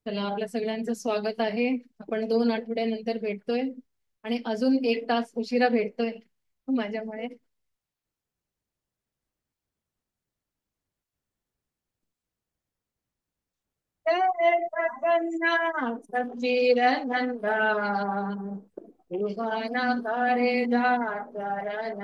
चला आपल्या सगळ्यांचं स्वागत आहे. आपण 2 आठवड्यानंतर भेटतोय आणि अजून 1 तास उशिरा भेटतोय माझ्यामुळे. जय जगन्नाथ सच्चिर नंदा तुफाना करे जा चरण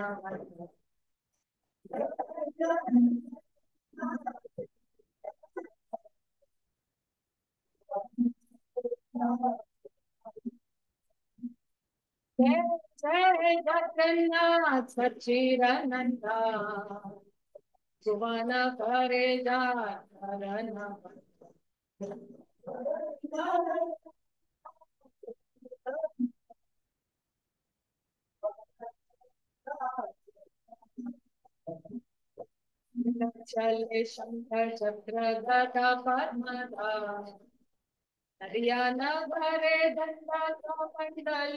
जय जय जगन्नाथ सच्चिर नंदा तुफाना करे जा चरण चले शंकर चक्र गदा पद्मधाम हरियाणा भरे दंडा तो मंडल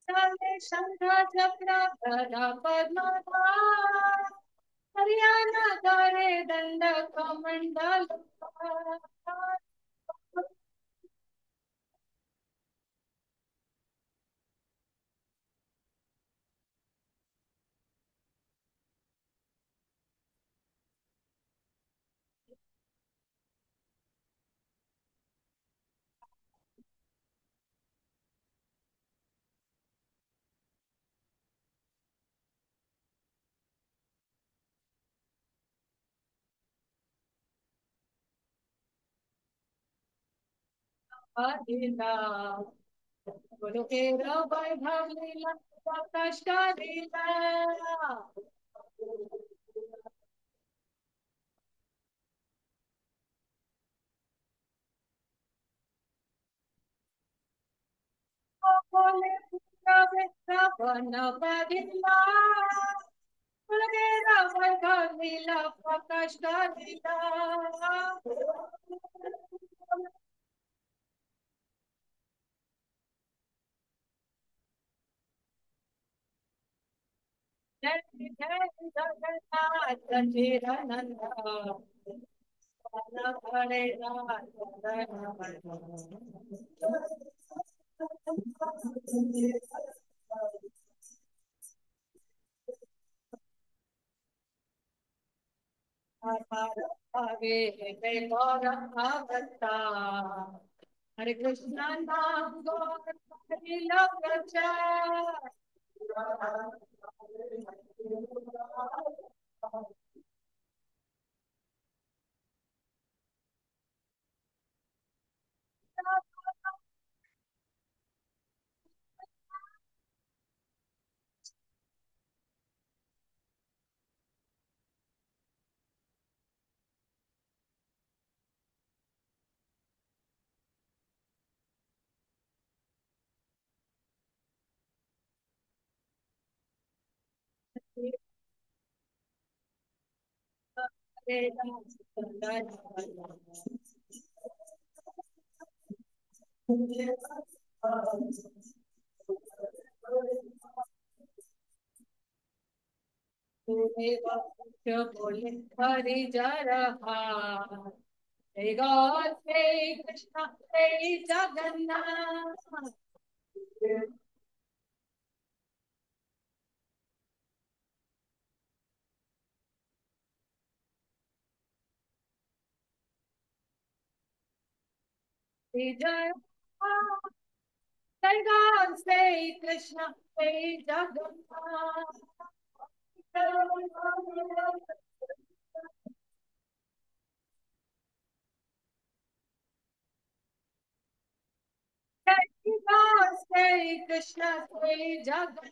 चले शंकर चक्र गदा पद्मधाम हरियाणा भरे दंडा तो मंडल लीला बोलो के वैभव लीला प्रकाश का लीला बोले पूरा वृंदावन बगिला बोलो के वैभव लीला प्रकाश का लीला जय जय जगन्नाथ चिरनंदा पड़े आगे गौर भक्ता हरे कृष्णा नाम गौर प्रचार बोले हरि जा रहा जय गौर जय कृष्ण जय जगन्नाथ जय जय गौर जय कृष्ण जय जगन्नाथ जय गौर जय कृष्ण जय जगन्नाथ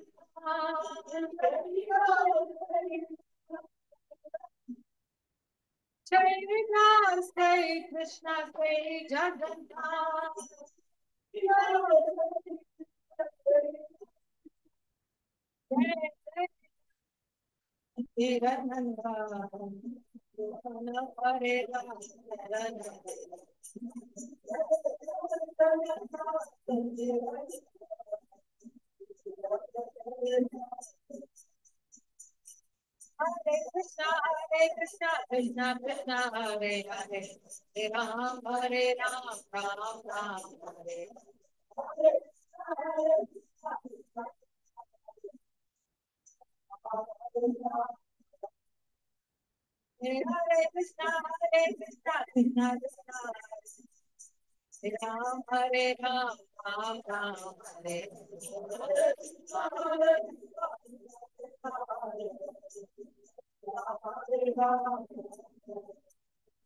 जय गौर जय कृष्ण जय जगन्नाथ हिरनंदा परेगा कृष्णा कृष्णा कृष्णा हरे हरे हरे राम राम राम हरे हरे कृष्णा कृष्णा कृष्णा हरे राम राम राम हरे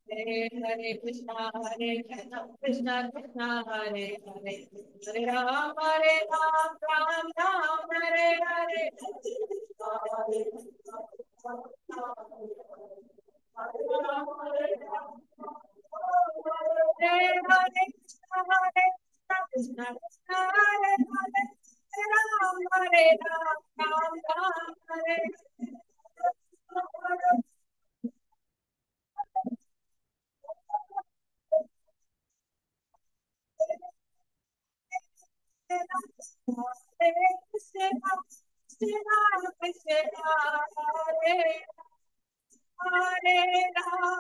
हरे कृष्णा कृष्णा कृष्णा हरे हरे हरे राम राम राम हरे हरे हरे कृष्णा कृष्णा हरे हरे हरे राम राम हरे हरे कृष्णा कृष्णा कृष्णा हरे हरे राम राम राम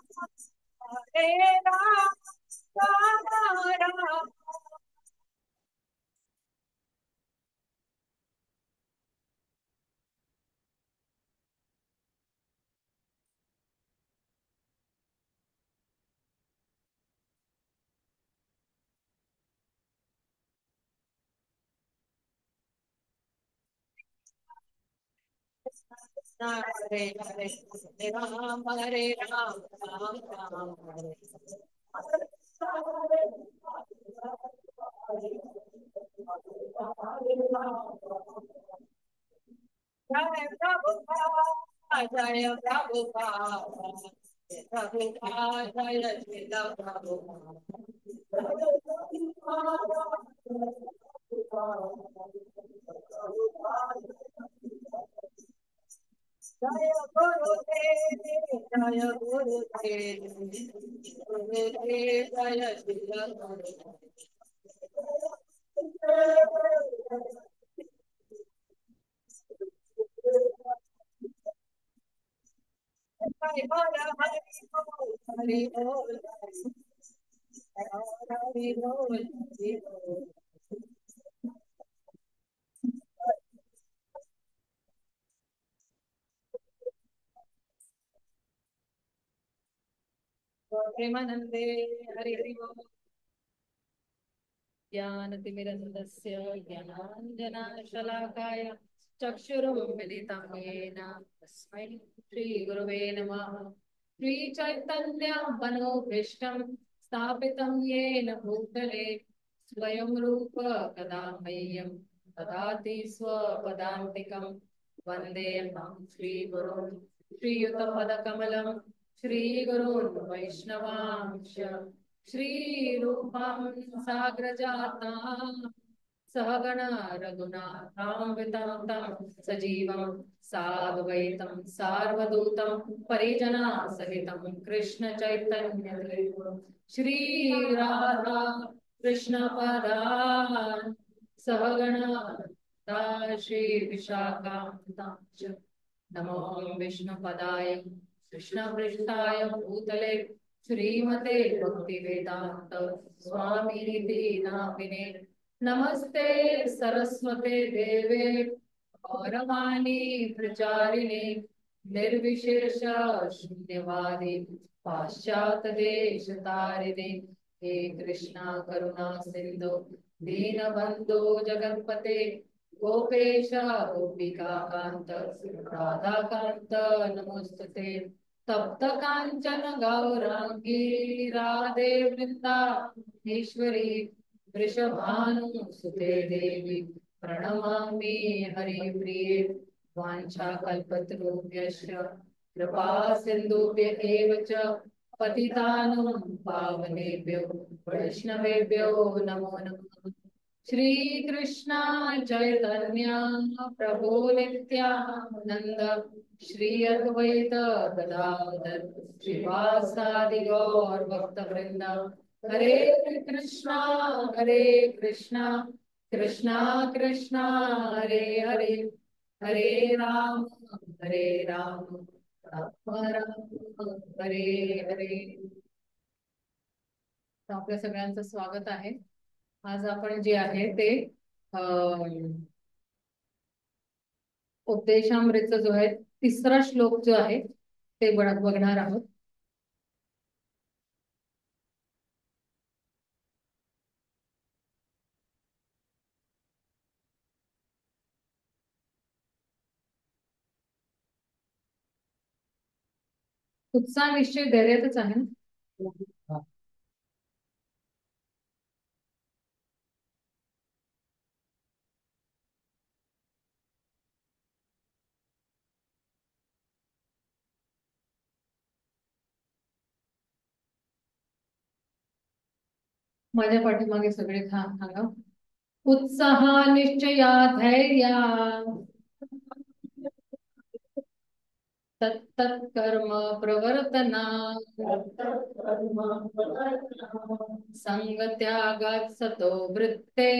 हरे हरे राम राम राम हरे जय प्रभुपाद जय प्रभुपाद जय प्रभुपाद जय श्री प्रभुपाद जय गुरुदेव जय गुरुदेव गुरुदेव जय श्री गुरुदेव हरि बोल हरि बोल हरि बोल हरि बोल प्रेमानंदे हरि हरि बोल ज्ञानतिमिरन्दस्य ज्ञानाञ्जनशलाकाय चक्षुरुन्मिलितं येन तस्मै श्रीगुरवे नमः श्रीचैतन्यमनोभीष्टं स्थापितं येन भूतले स्वयं रूप कदा मह्यं ददाति स्वपदान्तिकं वन्देऽहं श्रीगुरुं श्रीयुतपदकमलं श्रीगुरून् वैष्णवांश श्रीरूपं साग्रजातां सहगण रघुनाथान्वितं तं सजीवं साद्वैतं सार्वभौतं परिजनसहितं कृष्ण चैतन्य श्री राधा कृष्ण पदान् सहगण श्री विशाखान्वितांश्च नमो विष्णुपदाय कृष्णपृष्ठाय भूतले श्रीमते भक्तिवेदांत स्वामीनिति नामिने नमस्ते सरस्वते देवे गौरवाणी प्रचारिणे निर्विशेष शून्यवादी पाश्चात देश तारिणे हे कृष्णा करुणा सिंधु दीनबंधु जगत्पते गोपेश गोपिका कांत राधा कांत नमोस्तुते तप्त कांचन गौरांगी राधे वृंदावनेश्वरी वृषभानुसुते देवी प्रणमामि हरिप्रिये वाञ्छाकल्पतरुभ्यश्च कृपा सिन्धुभ्य एव च पतितानं पावनेभ्यो वैष्णवेभ्यो नमो नमः श्री कृष्णा चैतन्य प्रभु नित्यानंद श्री अद्वैत गदाधर श्रीवासादि गौर भक्त वृंद हरे कृष्णा हरे कृष्णा कृष्णा कृष्णा हरे हरे हरे राम हरे हरे. तर आपल्या सगळ्यांचं स्वागत आहे. आज आपण जे आहे ते उपदेशामृतचा जो आहे तिसरा श्लोक जो आहे ते बघणार आहोत. उत्साह निश्चय धैर्यातच आहे ना. माझ्या पाठीमागे सगळे सांगा. उत्साह निश्चया धैर्या तत्तत् कर्म प्रवर्तना संग त्यागात सतो वृत्ते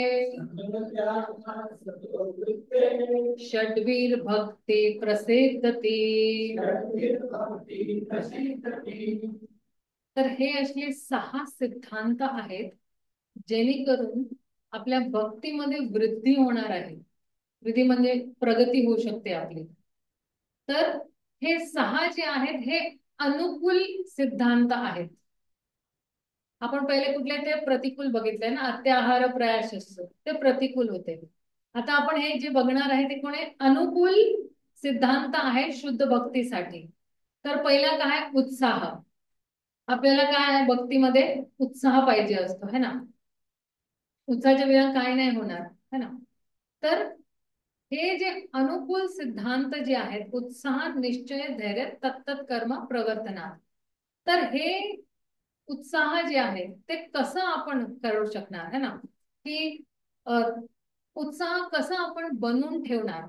षड्वीर भक्ती प्रसिद्धती. तर हे असले 6 सिद्धांत आहेत जेणेकरून आपल्या भक्तीमध्ये वृद्धी होणार आहे. वृद्धी म्हणजे प्रगती होऊ शकते आपली. तर हे 6 जे आहेत हे अनुकूल सिद्धांत आहेत. आपण पहिले कुठले ते प्रतिकूल बघितले ना, अत्याहार प्रयास ते प्रतिकूल होते. आता आपण हे जे बघणार आहे ते कोण आहे, अनुकूल सिद्धांत आहे शुद्ध भक्तीसाठी. तर पहिला काय, उत्साह. आपल्याला काय आहे, भक्तीमध्ये उत्साह पाहिजे असतो है ना. उत्साहाच्या बिना काय नाही होणार है ना. तर हे जे अनुकूल सिद्धांत जे आहेत, उत्साह निश्चय धैर्य तत्तत् कर्म प्रवर्तना. तर हे उत्साह जे आहे ते कसं आपण करू शकणार है ना, की उत्साह कसा आपण बनवून ठेवणार.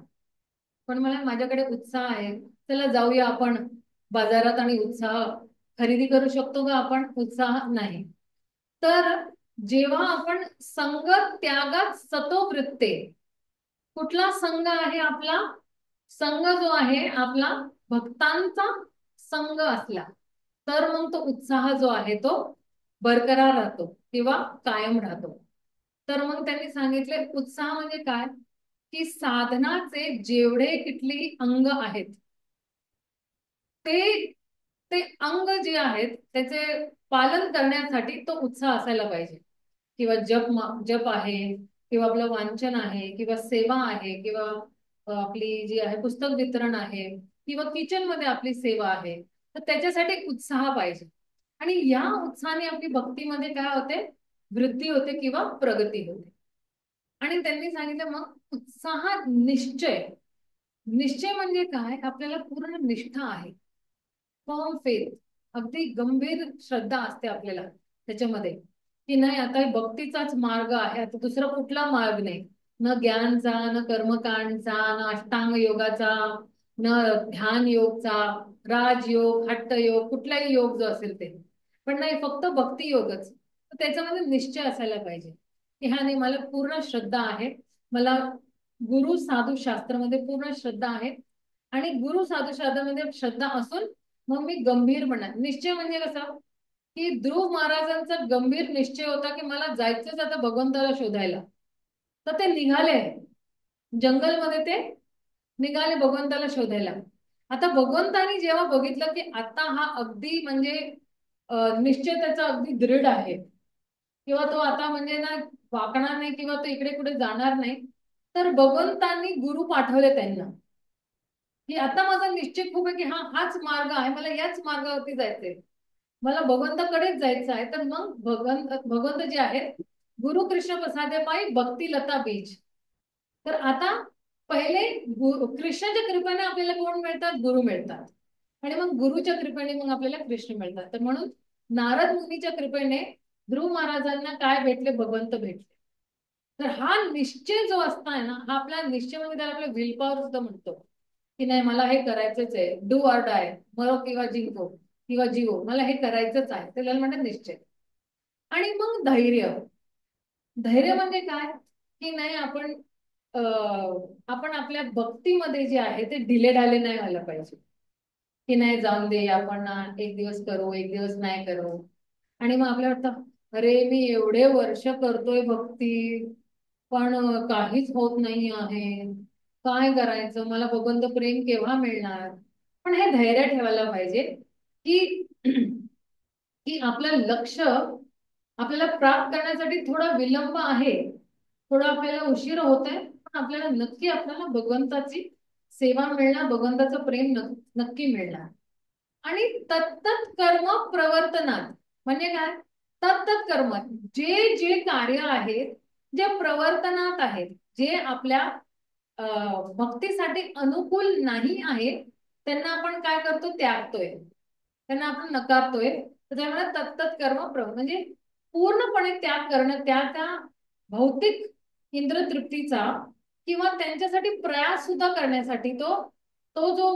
पण मला माझ्याकडे उत्साह आहे, चला जाऊया आपण बाजारात आणि उत्साह खरेदी करू शकतो का आपण, उत्साह नाही. तर जेव्हा आपण संग त्यागात सतो वृत्ते, कुठला संघ आहे आपला, संघ जो आहे आपला भक्तांचा संघ असला तर मग तो उत्साह जो आहे तो बरकरार राहतो किंवा कायम राहतो. तर मग त्यांनी सांगितले उत्साह म्हणजे काय, की साधनाचे जेवढे किती अंग आहेत ते ते अंग जे आहेत त्याचे पालन करण्यासाठी तो उत्साह असायला पाहिजे. किंवा जप आहे, किंवा आपलं वाचन आहे, किंवा सेवा आहे, किंवा आपली जी आहे पुस्तक वितरण आहे, किंवा किचन मध्ये आपली सेवा आहे. तर त्याच्यासाठी उत्साह पाहिजे. आणि या उत्साहाने आपली भक्तीमध्ये काय होते, वृद्धी होते किंवा प्रगती होते. आणि त्यांनी सांगितलं मग उत्साह निश्चय. निश्चय म्हणजे काय, आपल्याला पूर्ण निष्ठा आहे, फर्म फेथ, अगदी गंभीर श्रद्धा असते आपल्याला त्याच्यामध्ये, की नाही आता भक्तीचाच मार्ग आहे, आता दुसरा कुठला मार्ग नाही. न ज्ञानचा, न कर्मकांडचा, न अष्टांग योगाचा, न ध्यान योगचा, राजयोग, हट्ट योग, कुठलाही योग जो असेल ते. पण नाही, फक्त भक्ती योगच. तर त्याच्यामध्ये निश्चय असायला पाहिजे, की हा नाही, मला पूर्ण श्रद्धा आहे, मला गुरु साधू शास्त्रामध्ये पूर्ण श्रद्धा आहे. आणि गुरु साधू शास्त्रामध्ये श्रद्धा असून मग मी गंभीर म्हणणार. निश्चय म्हणजे कसं, की ध्रुव महाराजांचा गंभीर निश्चय होता की मला जायचंच आता भगवंताला शोधायला. तर ते निघाले जंगलमध्ये, ते निघाले भगवंताला शोधायला. आता भगवंतानी जेव्हा बघितलं की आता हा अगदी म्हणजे निश्चय त्याचा अगदी दृढ आहे, किंवा तो आता म्हणजे ना वाकणार नाही, किंवा तो इकडे कुठे जाणार नाही. तर भगवंतांनी गुरु पाठवले त्यांना, की आता माझा निश्चय खूप आहे की हा हाच मार्ग आहे, मला याच मार्गावरती जायचंय, मला भगवंताकडेच जायचं आहे. तर मग भगवंत जे आहेत, गुरु कृष्ण प्रसादे पायी भक्ती लता बीज. तर आता पहिले कृष्णाच्या कृपेने आपल्याला कोण मिळतात, गुरु मिळतात. आणि मग गुरुच्या कृपेने मग आपल्याला कृष्ण मिळतात. तर म्हणून नारद मुनीच्या कृपेने ध्रुव महाराजांना काय भेटले, भगवंत भेटले. तर हा निश्चय जो असताय ना, हा आपला निश्चय म्हणजे त्याला आपला विल पॉवर सुद्धा म्हणतो, की नाही मला हे करायचंच आहे, डू ऑर डाय, मरो किंवा जिंको किंवा जीवो, मला हे करायचंच आहे, त्याला म्हणतात निश्चय. आणि मग धैर्य. धैर्य म्हणजे काय, की नाही आपण आपण आपल्या भक्तीमध्ये जे आहे ते डिले डाले नाही व्हायला पाहिजे. की नाही जाऊन दे, आपण एक दिवस करू, एक दिवस नाही करू. आणि मग आपल्याला वाटतं अरे मी एवढे वर्ष करतोय भक्ती, पण काहीच होत नाही आहे. काय करायचं, मला भगवंत प्रेम केव्हा मिळणार? पण हे धैर्य ठेवायला पाहिजे की की आपलं लक्ष आपल्याला प्राप्त करण्यासाठी थोडा विलंब आहे, थोडा आपल्याला उशीर होत आहे, पण आपल्याला नक्की आपल्याला भगवंताची सेवा मिळणार, भगवंताचं प्रेम नक्की मिळणार. आणि तत्तत कर्म प्रवर्तनात म्हणजे काय? तत्तत कर्म, जे जे कार्य आहेत, जे प्रवर्तनात आहेत, जे आपल्या भक्तीसाठी अनुकूल नाही आहे, त्यांना आपण काय करतो? त्यागतोय, त्यांना आपण नकारतोय. तर त्यामुळे तत्तत कर्म म्हणजे पूर्णपणे त्याग करणं, त्या भौतिक इंद्रतृप्तीचा किंवा त्यांच्यासाठी प्रयास सुद्धा करण्यासाठी तो तो जो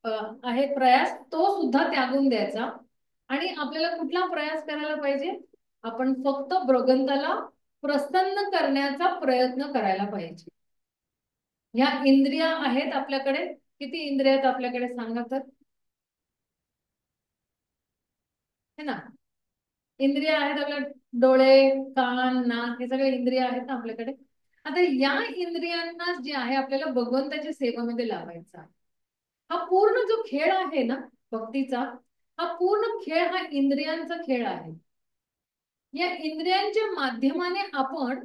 आहे प्रयास, तो सुद्धा त्यागून द्यायचा. आणि आपल्याला कुठला प्रयास करायला पाहिजे? आपण फक्त भगवंताला प्रसन्न करण्याचा प्रयत्न करायला पाहिजे. ह्या इंद्रिया आहेत आपल्याकडे, किती इंद्रिय आहेत आपल्याकडे सांगा तर? है ना? इंद्रिय आहेत आपल्या, डोळे, कान, नाक, हे सगळे इंद्रिय आहेत ना आपल्याकडे. आता या इंद्रियांना जे आहे आपल्याला भगवंताच्या सेवेमध्ये लावायचा. हा पूर्ण जो खेळ आहे ना भक्तीचा, हा पूर्ण खेळ हा इंद्रियांचा खेळ आहे. या इंद्रियांच्या माध्यमाने आपण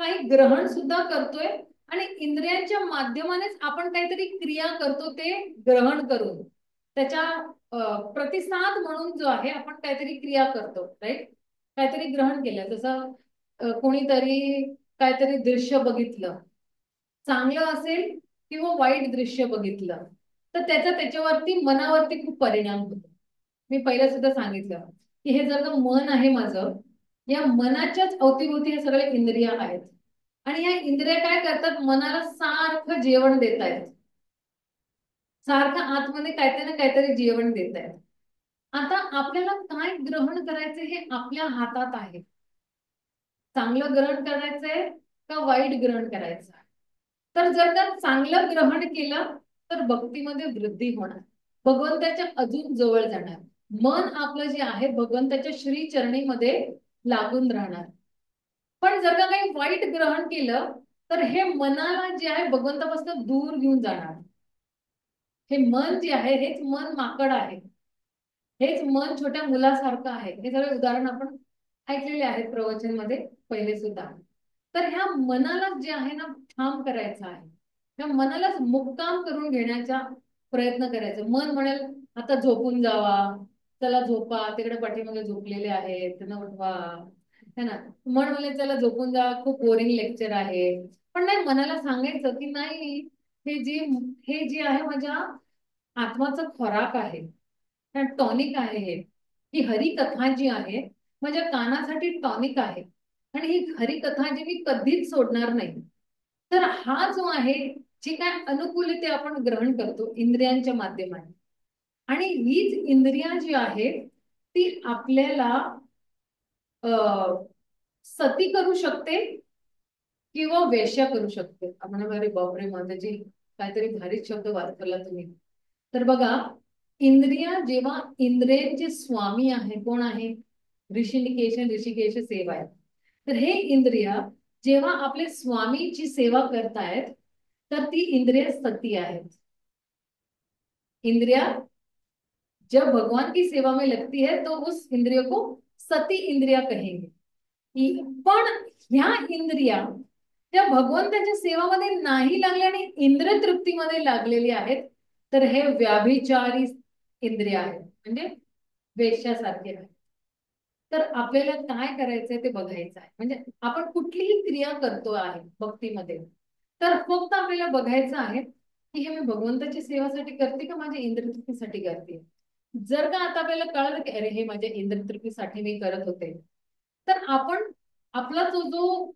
काही ग्रहण सुद्धा करतोय, आणि इंद्रियांच्या माध्यमानेच आपण काहीतरी क्रिया करतो, ते ग्रहण करून त्याच्या प्रतिसाद म्हणून जो आहे आपण काहीतरी क्रिया करतो, राईट? काहीतरी ग्रहण केलं, जसं कोणीतरी काहीतरी दृश्य बघितलं, चांगलं असेल किंवा वाईट दृश्य बघितलं, तर त्याचा त्याच्यावरती मनावरती खूप परिणाम होतो. मी पहिला सुद्धा सांगितलं की हे जर का मन आहे माझं, या मनाच्याच अवतीभोवती हे सगळे इंद्रिय आहेत. आणि या इंद्रिय काय करतात? मनाला सारखं जेवण देत आहेत, सारखं आतमध्ये काहीतरी ना काहीतरी जेवण देत आहेत. आता आपल्याला काय ग्रहण करायचं हे आपल्या हातात आहे. चांगलं ग्रहण करायचंय का वाईट ग्रहण करायचं? तर जर का चांगलं ग्रहण केलं तर भक्तीमध्ये वृद्धी होणार, भगवंताच्या अजून जवळ जाणार, मन आपलं जे आहे भगवंताच्या श्री चरणीमध्ये लागून राहणार. पण जर का काही वाईट ग्रहण केलं तर हे मनाला जे आहे भगवंतापासून दूर घेऊन जाणार. हे मन जे आहे हेच मन माकड आहे, हेच मन छोट्या मुलासारखं आहे. हे सगळे उदाहरण आपण ऐकलेले आहेत प्रवचन मध्ये पहिले सुद्धा. तर ह्या मनाला जे आहे ना ठाम करायचं आहे, त्या मनालाच मुक्काम करून घेण्याचा प्रयत्न करायचा. मन म्हणेल आता झोपून जावा, चला झोपा, तिकडे पाठीमागे झोपलेले आहेत त्यांना उठवा, है ना? मन म्हणेल चला झोपून जा, खूप बोरिंग लेक्चर आहे. पण नाही, मनाला सांगायचं की नाही, हे जे आहे माझ्या आत्माचं खोराक आहे, टॉनिक आहे. ही हरी कथा जी आहे माझ्या कानासाठी टॉनिक आहे, आणि ही हरी कथा जी मी कधीच सोडणार नाही. तर हा जो आहे, जी काय अनुकूलते आपण ग्रहण करतो इंद्रियांच्या माध्यमाने, आणि हीच इंद्रिया जी आहे ती आपल्याला सती करू शकते किंवा वेश्या करू शकते. आपण अरे बापरे, माझ्याची काहीतरी भारीच शब्द वापरला तुम्ही. तर बघा, इंद्रिया जेव्हा इंद्रियांचे स्वामी आहे, कोण आहे? ऋषिकेश सेवा आहे. तर हे इंद्रिया जेव्हा आपले स्वामीची सेवा करतायत, तर ती इंद्रिय सती आहेत. इंद्रिया जब भगवान की सेवा में लगती है तो उस इंद्रिय को सती इंद्रिया कहेंगे. पण ह्या इंद्रिया त्या भगवंताच्या सेवामध्ये नाही लागल्या आणि इंद्रिय तृप्तीमध्ये लागलेली आहेत, तर हे व्याभिचारी इंद्रिय आहेत, म्हणजे वेश्यासारखे आहेत. तर आपल्याला काय करायचंय ते बघायचं आहे. म्हणजे आपण कुठलीही क्रिया करतो आहे भक्तीमध्ये, तर फक्त आपल्याला बघायचं आहे की हे मी भगवंताची सेवासाठी करते का माझ्या इंद्रतृप्तीसाठी करते. जर का आता आपल्याला कळलं की अरे हे माझ्या इंद्रतृप्तीसाठी मी करत होते, तर आपण आपला जो जो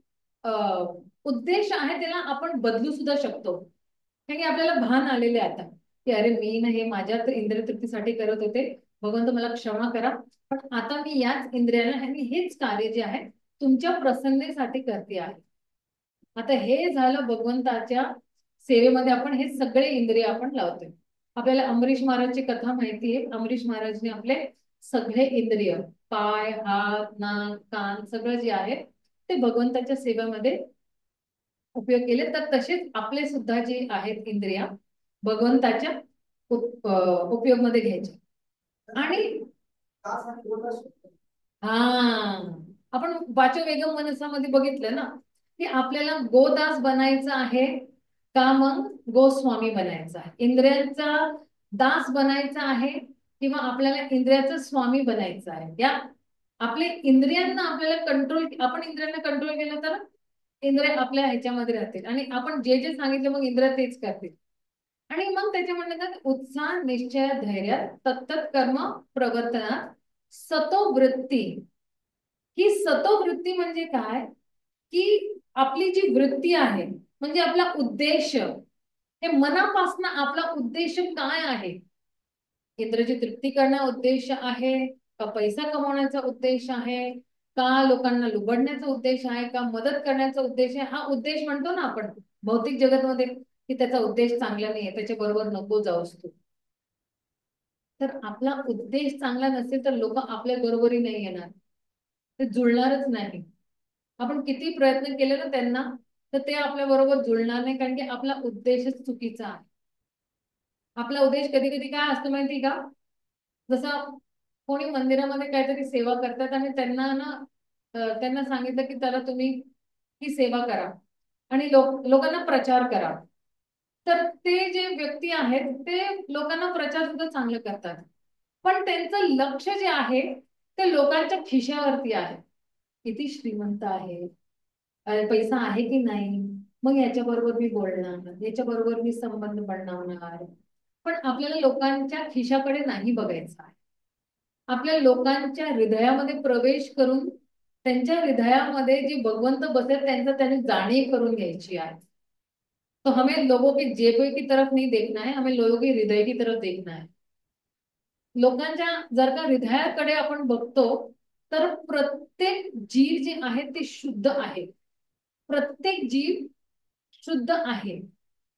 उद्देश आहे त्याला आपण बदलू सुद्धा शकतो. कारण की आपल्याला भान आलेले आता की अरे मी ना हे माझ्या इंद्रतृप्तीसाठी करत होते, भगवंत मला क्षमा करा, पण आता मी याच इंद्रियाला आणि हेच कार्य जे आहे तुमच्या प्रसन्नेसाठी करते आहे. आता हे झालं भगवंताच्या सेवेमध्ये आपण हे सगळे इंद्रिय आपण लावतोय. आपल्याला अमरीश महाराजची कथा माहिती आहे. अमरीश महाराजने आपले सगळे इंद्रिय, पाय, हात, नाक, कान सगळं जे आहे ते भगवंताच्या सेवेमध्ये उपयोग केले. तर तसेच आपले सुद्धा जे आहेत इंद्रिया भगवंताच्या उपयोग मध्ये घ्यायचे. आणि हा, आपण वाचो वेगम मनसामध्ये बघितलं ना की आपल्याला गोदास बनायचं आहे का मग गोस्वामी बनायचं आहे, इंद्रियांचा दास बनायचा आहे किंवा आपल्याला इंद्रियाचं स्वामी बनायचं आहे. या आपले इंद्रियांना आपल्याला कंट्रोल, आपण इंद्रियांना कंट्रोल केलं तर इंद्रिय आपल्या ह्याच्यामध्ये राहतील आणि आपण जे जे सांगितलं मग इंद्रिय तेच करतील. आणि मग त्याच्या म्हणतात उत्साह निश्चय धैर्य तत्त कर्म प्रवर्तनात सतोवृत्ती. ही सतोवृत्ती म्हणजे काय की आपली जी वृत्ती आहे म्हणजे आपला उद्देश, हे मनापासून आपला उद्देश काय आहे, इंद्रियाची तृप्ती करण्याचा उद्देश आहे का पैसा कमवण्याचा उद्देश आहे का लोकांना लुबडण्याचा उद्देश आहे का मदत करण्याचा उद्देश आहे. हा उद्देश म्हणतो ना आपण भौतिक जगतमध्ये की त्याचा उद्देश चांगला नाहीये, त्याच्या बरोबर नको जाऊस तू. तर आपला उद्देश चांगला नसेल तर लोक आपल्या बरोबरी नाही येणार, ते जुळणारच नाही. आपण किती प्रयत्न केले ना त्यांना तर ते आपल्या बरोबर जुळणार नाही, कारण की आपला उद्देशच चुकीचा आहे. आपला उद्देश कधी कधी काय असतो माहिती का, जसं कोणी मंदिरामध्ये काहीतरी सेवा करतात आणि त्यांना ना त्यांना सांगितलं की त्याला तुम्ही ही सेवा करा आणि लोकांना प्रचार करा. तर ते जे व्यक्ती आहेत ते लोकांना प्रचार सुद्धा चांगलं करतात, पण त्यांचं लक्ष जे आहे ते लोकांच्या खिशावरती आहे. किती श्रीमंत आहे, पैसा आहे की नाही, मग याच्या बरोबर मी बोलणार, याच्या बरोबर मी संबंध बनवणार. पण आपल्याला लोकांच्या खिशाकडे नाही बघायचं आहे. आपल्या लोकांच्या हृदयामध्ये प्रवेश करून त्यांच्या हृदयामध्ये जे भगवंत बसेल त्यांचा त्यांनी जाणीव करून घ्यायची आहे. तो हमें लोगों के जेबे की तरफ नहीं देखना है, हमें लोगों के हृदय की तरफ देखना है. लोकांच्या जर का हृदयाकडे आपण बघतो तर प्रत्येक जीव जे आहे ते शुद्ध आहे, प्रत्येक जीव शुद्ध आहे.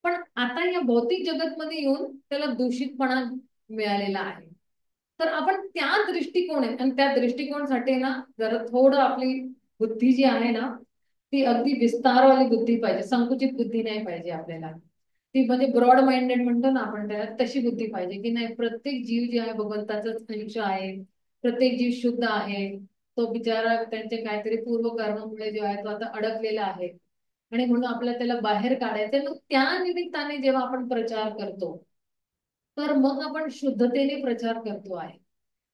पण आता या भौतिक जगतमध्ये येऊन त्याला दूषितपणा मिळालेला आहे. तर आपण त्या दृष्टिकोन आहे आणि त्या दृष्टिकोनासाठी ना जरा थोडं आपली बुद्धी जी आहे ना ती अगदी विस्तारवाली बुद्धी पाहिजे, संकुचित बुद्धी नाही पाहिजे आपल्याला. ती म्हणजे ब्रॉड माइंडेड म्हणतो ना आपण त्याला, तशी बुद्धी पाहिजे की नाही प्रत्येक जीव जे आहे भगवंताचाच अंश आहे, प्रत्येक जीव शुद्ध आहे. तो बिचारा त्यांचे काहीतरी पूर्वकर्मामुळे जो आहे तो आता अडकलेला आहे आणि म्हणून आपल्याला त्याला बाहेर काढायचं. मग त्या निमित्ताने जेव्हा आपण प्रचार करतो तर मग आपण शुद्धतेने प्रचार करतो आहे.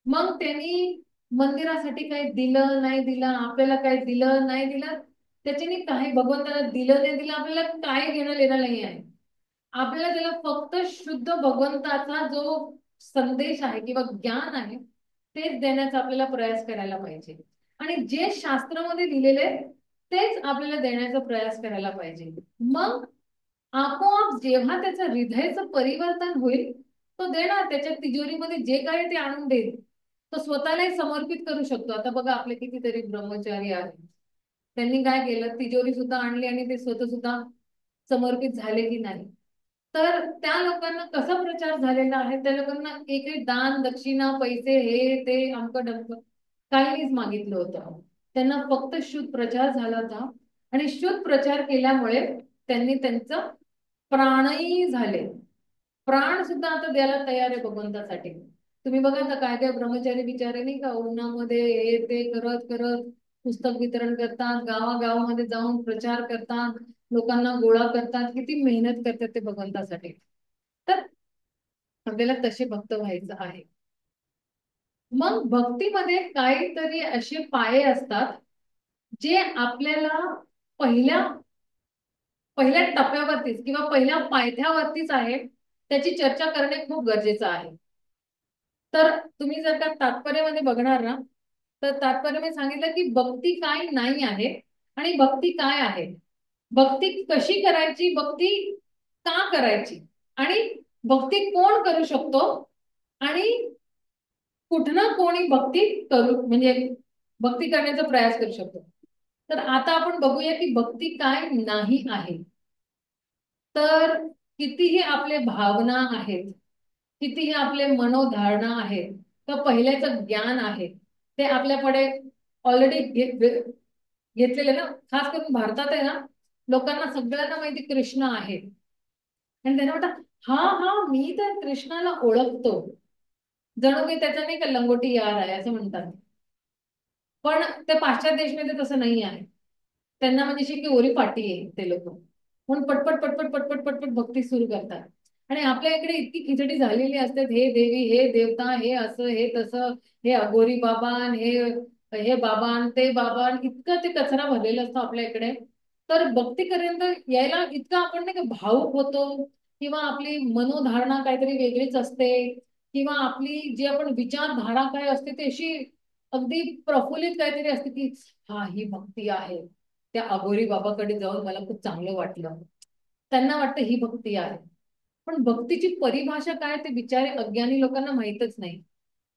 मग त्यांनी मंदिरासाठी काही दिलं नाही दिलं, आपल्याला काही दिलं नाही दिलं, त्याच्याने काही भगवंताला दिलं नाही दिलं आपल्याला काय घेणं देणं नाही आहे. आपल्याला त्याला फक्त शुद्ध भगवंताचा जो संदेश आहे किंवा ज्ञान आहे तेच देण्याचा आपल्याला प्रयास करायला पाहिजे. आणि जे शास्त्रामध्ये लिहिलेले तेच आपल्याला देण्याचा प्रयास करायला पाहिजे. मग आपोआप जेव्हा त्याचं हृदयाचं परिवर्तन होईल तो देणार, त्याच्या तिजोरीमध्ये जे काही ते आणून देईल तो स्वतःलाही समर्पित करू शकतो. आता बघा आपले कितीतरी ब्रह्मचारी आहेत, त्यांनी काय केलं तिजोरी सुद्धा आणली आणि ते स्वतः सुद्धा समर्पित झाले की नाही. तर त्या लोकांना कसा प्रचार झालेला आहे, त्या लोकांना एकही दान दक्षिणा पैसे हे ते अमक डमक काहीच मागितलं होतं. त्यांना फक्त शुद्ध प्रचार झाला होता आणि शुद्ध प्रचार केल्यामुळे त्यांनी त्यांचं प्राणही झाले, प्राण सुद्धा आता द्यायला तयार आहे भगवंतासाठी. तुम्ही बघा आता काय काय ब्रह्मचारी बिचारे नाही का उन्हामध्ये हे ते करत करत पुस्तक वितरण करतात, गावागावामध्ये जाऊन प्रचार करतात, लोकांना गोळा करतात, किती मेहनत करतात ते भगवंतासाठी. तर आपल्याला तसे भक्त व्हायचं आहे. मग भक्तीमध्ये काहीतरी असे पाये असतात जे आपल्याला पहिल्या पहिल्या टप्प्यावरतीच किंवा पहिल्या पायथ्यावरतीच आहे त्याची चर्चा करणे खूप गरजेचं आहे. तर तुम्ही जर का तात्पर्यामध्ये बघणार ना तर तात्पर्यामध्ये सांगितलं की भक्ती काय नाही आहे आणि भक्ती काय आहे, भक्ती कशी करायची, भक्ती का करायची आणि भक्ती कोण करू शकतो आणि कुठनं कोणी भक्ती करू म्हणजे भक्ती करण्याचा प्रयास करू शकतो. तर आता आपण बघूया की भक्ती काय नाही आहे. तर कितीही आपले भावना आहेत कितीही आपले मनोधारणा आहेत तर पहिल्याचं ज्ञान आहे ते आपल्याकडे ऑलरेडी घेतलेले ना. खास करून भारतात आहे ना, लोकांना सगळ्यांना माहिती कृष्ण आहे आणि त्यांना वाटतं हा हा मी तर कृष्णाला ओळखतो, जणू काही त्याचा नाही का लंगोटी यार आहे असं म्हणतात. पण ते पाश्चात्य देशमध्ये तसं नाही आहे. त्यांना म्हणजे अशी की ओरी पाटी आहे ते लोक, म्हणून पटपट पटपट पटपट पटपट भक्ती सुरू करतात. आणि आपल्या इकडे इतकी खिचडी झालेली असते, हे देवी हे देवता हे असं हे तसं, हे अघोरी बाबान हे हे बाबान ते बाबान, इतकं ते कचरा भरलेला असतो आपल्या इकडे. तर भक्तीपर्यंत यायला इतकं आपण नाही का भावुक होतो, किंवा आपली मनोधारणा काहीतरी वेगळीच असते, किंवा आपली जी आपण विचारधारा काय असते ती अशी अगदी प्रफुल्लित काहीतरी असते की हा ही भक्ती आहे. त्या अघोरी बाबाकडे जाऊन मला खूप चांगलं वाटलं, त्यांना वाटतं ही भक्ती आहे. पण भक्तीची परिभाषा काय ते बिचारे अज्ञानी लोकांना माहितच नाही.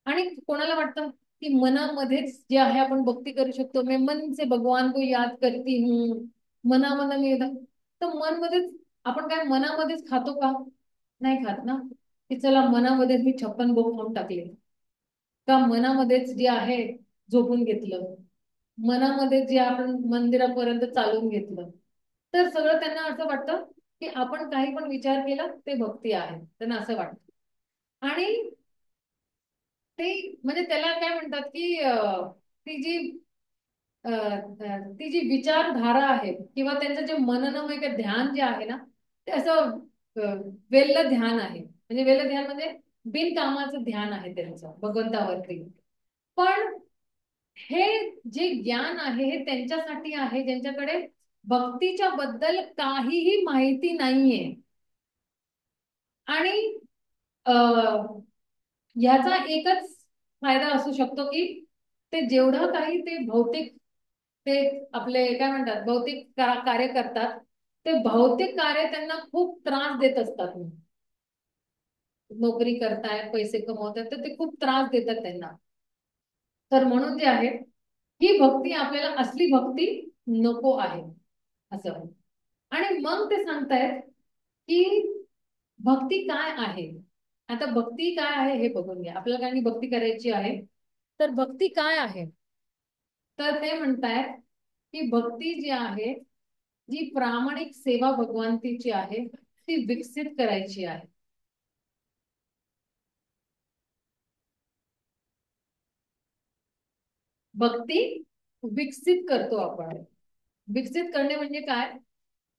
आणि कोणाला वाटतं की मनामध्येच जे आहे आपण भक्ती करू शकतो, मैं मन से भगवान को याद करती हूँ, मनामना में तर मन मध्येच आपण काय मनामध्येच खातो का? नाही खात ना. की चला मनामध्ये मी 56 भोग खाऊन टाकले, का मनामध्येच जे आहे झोपून घेतलं, मनामध्ये जे आपण मंदिरापर्यंत चालून घेतलं. तर सगळं त्यांना असं वाटतं की आपण काही पण विचार केला ते भक्ती आहे, त्यांना असं वाटतं. आणि ते म्हणजे त्याला काय म्हणतात की ती जी ती जी विचारधारा आहे किंवा त्यांचं जे मननमय का ध्यान जे आहे ना, ते असं वेल्ल ध्यान आहे. म्हणजे वेल्ल ध्यान म्हणजे बिनकामाचं ध्यान आहे त्यांचं भगवंतावरती. पण हे जे ज्ञान आहे हे त्यांच्यासाठी आहे ज्यांच्याकडे भक्तीच्या बद्दल काहीही माहिती नाहीये. आणि ह्याचा एकच फायदा असू शकतो की ते जेवढं काही ते भौतिक, ते आपले काय म्हणतात भौतिक कार्य करतात, ते भौतिक कार्य त्यांना खूप त्रास देत असतात. नोकरी करतायत पैसे कमवतात तर ते खूप त्रास देतात त्यांना. तर म्हणून जे आहे ही भक्ती आपल्याला असली भक्ती नको आहे असं. आणि मग ते सांगतायत की भक्ती काय आहे. आता भक्ती काय आहे हे बघून घ्या, आपल्याला काही भक्ती करायची आहे तर भक्ती काय आहे. तर ते म्हणतायत की भक्ती जी आहे, जी प्रामाणिक सेवा भगवंतीची आहे ती विकसित करायची आहे. भक्ती विकसित करतो आपण. विकसित करणे म्हणजे काय,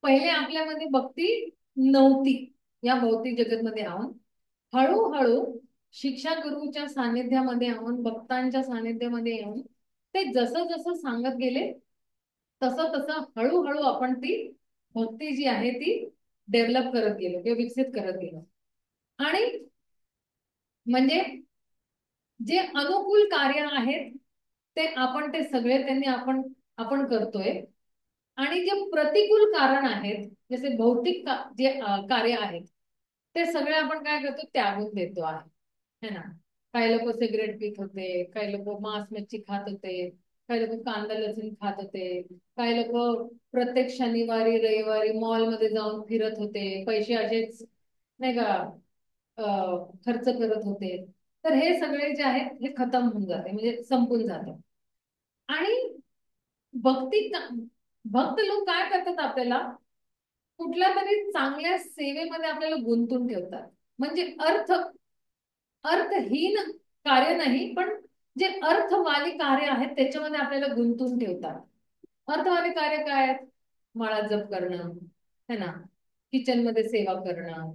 पहिले आपल्यामध्ये भक्ती नव्हती. या भौतिक जगतमध्ये आहोत, हळूहळू शिक्षा गुरुच्या सानिध्यामध्ये येऊन भक्तांच्या सानिध्यामध्ये येऊन ते जसं जसं सांगत गेले तसं तसं हळूहळू आपण ती भक्ती जी आहे ती डेव्हलप करत गेलो किंवा विकसित करत गेलो. आणि म्हणजे जे अनुकूल कार्य आहेत ते आपण ते सगळे त्यांनी आपण आपण करतोय. आणि जे प्रतिकूल कारण आहेत जसे भौतिक जे कार्य आहेत ते सगळे आपण काय करतो त्यागून देतो आहे, है ना. काही लोक सिगरेट पित होते, काही लोक मांस मच्छी खात होते, काही लोक कांदा लसूण खात होते, काही लोक प्रत्येक शनिवारी रविवारी मॉलमध्ये जाऊन फिरत होते, पैसे असेच नाही का खर्च करत होते. तर हे सगळे जे आहेत हे खतम होऊन जाते म्हणजे संपून जाते. आणि भक्ती भक्त लोक काय करतात आपल्याला कुठल्या तरी चांगल्या सेवेमध्ये आपल्याला गुंतून ठेवतात. म्हणजे अर्थहीन कार्य नाही, पण जे अर्थवाली कार्य आहेत त्याच्यामध्ये आपल्याला गुंतून ठेवतात. अर्थवाली कार्य काय आहेत, माळा जप करणं, है ना, किचन मध्ये सेवा करणं,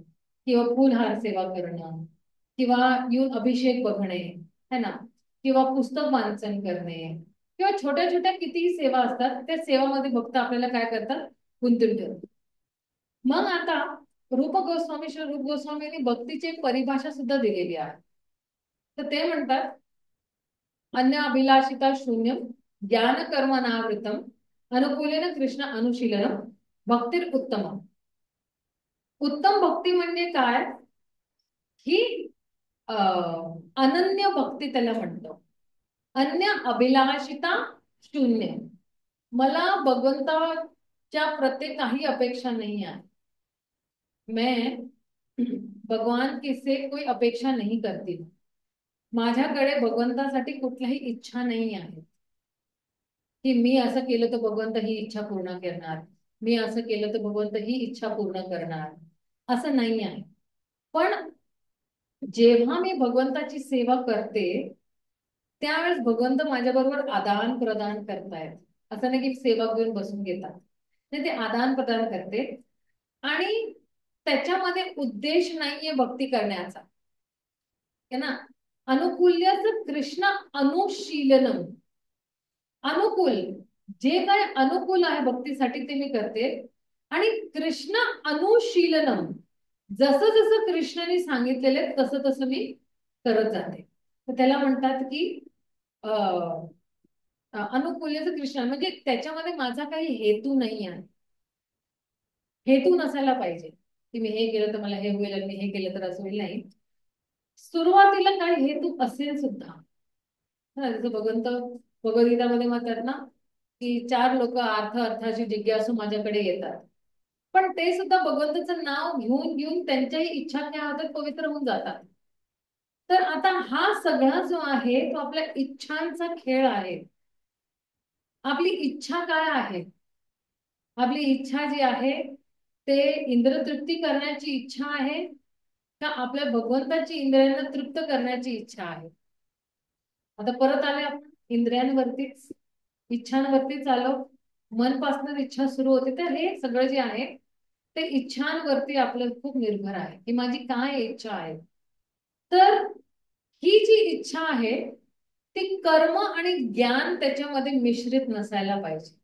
किंवा फुलहार सेवा करणं, किंवा येऊन अभिषेक बघणे, है ना, किंवा पुस्तक वाचन करणे, किंवा छोट्या छोट्या कितीही सेवा असतात त्या सेवामध्ये भक्त आपल्याला काय करतात गुंतून ठेवतात. मग आता रूप गोस्वामी श्री रूप गोस्वामींनी भक्तीची एक परिभाषा सुद्धा दिलेली आहे. तर ते म्हणतात अन्य अभिलाषिता शून्य ज्ञान कर्मनावृतम अनुकूलेन कृष्ण अनुशीलनम भक्तीर उत्तम. उत्तम भक्ती म्हणजे काय, ही अनन्य भक्ती त्याला म्हणतो. अन्य अभिलाषिता शून्य, मला भगवंताच्या प्रत्येक काही अपेक्षा नाही आहे. मैं भगवान किससे कोई अपेक्षा नहीं करती. माझ्याकडे भगवंतासाठी कुठल्याही इच्छा नाही आहे की मी असं केलं तर भगवंत ही इच्छा पूर्ण करणार, मी असं केलं तर भगवंत ही इच्छा पूर्ण करणार, असं नाही आहे. पण जेव्हा मी भगवंताची सेवा करते त्यावेळेस भगवंत माझ्या बरोबर आदान प्रदान करतायत. असं नाही की सेवा घेऊन बसून घेतात, नाही, ते आदान प्रदान करते. आणि त्याच्यामध्ये उद्देश नाहीये भक्ती करण्याचा, है ना. अनुकूल्याचं कृष्ण अनुशीलनम, अनुकूल, जे काय अनुकूल आहे भक्तीसाठी ते मी करते. आणि कृष्ण अनुशीलनम, जसं जसं कृष्णाने सांगितलेले तसं तसं मी करत जाते. तर त्याला म्हणतात की अनुकूल्याचं कृष्ण, म्हणजे त्याच्यामध्ये माझा काही हेतू नाही आहे. हेतू नसायला पाहिजे की मी हे केलं तर मला हे होईल आणि मी हे केलं तर असं होईल, नाही. सुरुवातीला काही हेतू असेल सुद्धा, जसं भगवंत भगवद्गीतामध्ये म्हणतात ना की 4 लोक अर्थाची जिज्ञासू माझ्याकडे येतात, पण ते सुद्धा भगवंताचं नाव घेऊन घेऊन त्यांच्याही इच्छा काय होतात, पवित्र होऊन जातात. तर आता हा सगळा जो आहे तो आपल्या इच्छांचा खेळ आहे. आपली इच्छा काय आहे? आपली इच्छा जी आहे ते इंद्रतृप्ती करण्याची इच्छा आहे का आपल्या भगवंताची इंद्रियांना तृप्त करण्याची इच्छा आहे? आता परत आले आपण इंद्रियांवरतीच, इच्छांवरतीच आलो. मनपासून इच्छा सुरू होते. तर हे सगळं जे आहे ते इच्छांवरती आपलं खूप निर्भर आहे की माझी काय इच्छा आहे. तर ही जी इच्छा आहे ती कर्म आणि ज्ञान त्याच्यामध्ये मिश्रित नसायला पाहिजे.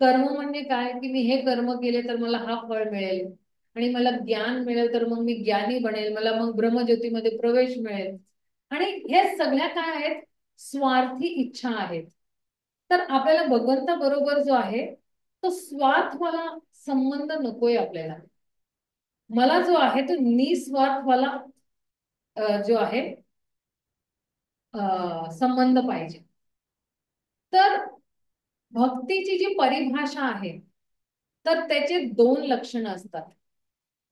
कर्म म्हणजे काय की मी हे कर्म केले तर मला हा फळ मिळेल, आणि मला ज्ञान मिळेल तर मग मी ज्ञानी बनेल, मला मग ब्रह्मज्योतीमध्ये प्रवेश मिळेल. आणि हे सगळ्या काय आहेत? स्वार्थी इच्छा आहेत. तर आपल्याला भगवंता बरोबर जो आहे तो स्वार्थवाला संबंध नकोय आपल्याला. मला जो आहे तो निस्वार्थवाला जो आहे संबंध पाहिजे. तर भक्तीची जी परिभाषा आहे तर त्याचे 2 लक्षण असतात.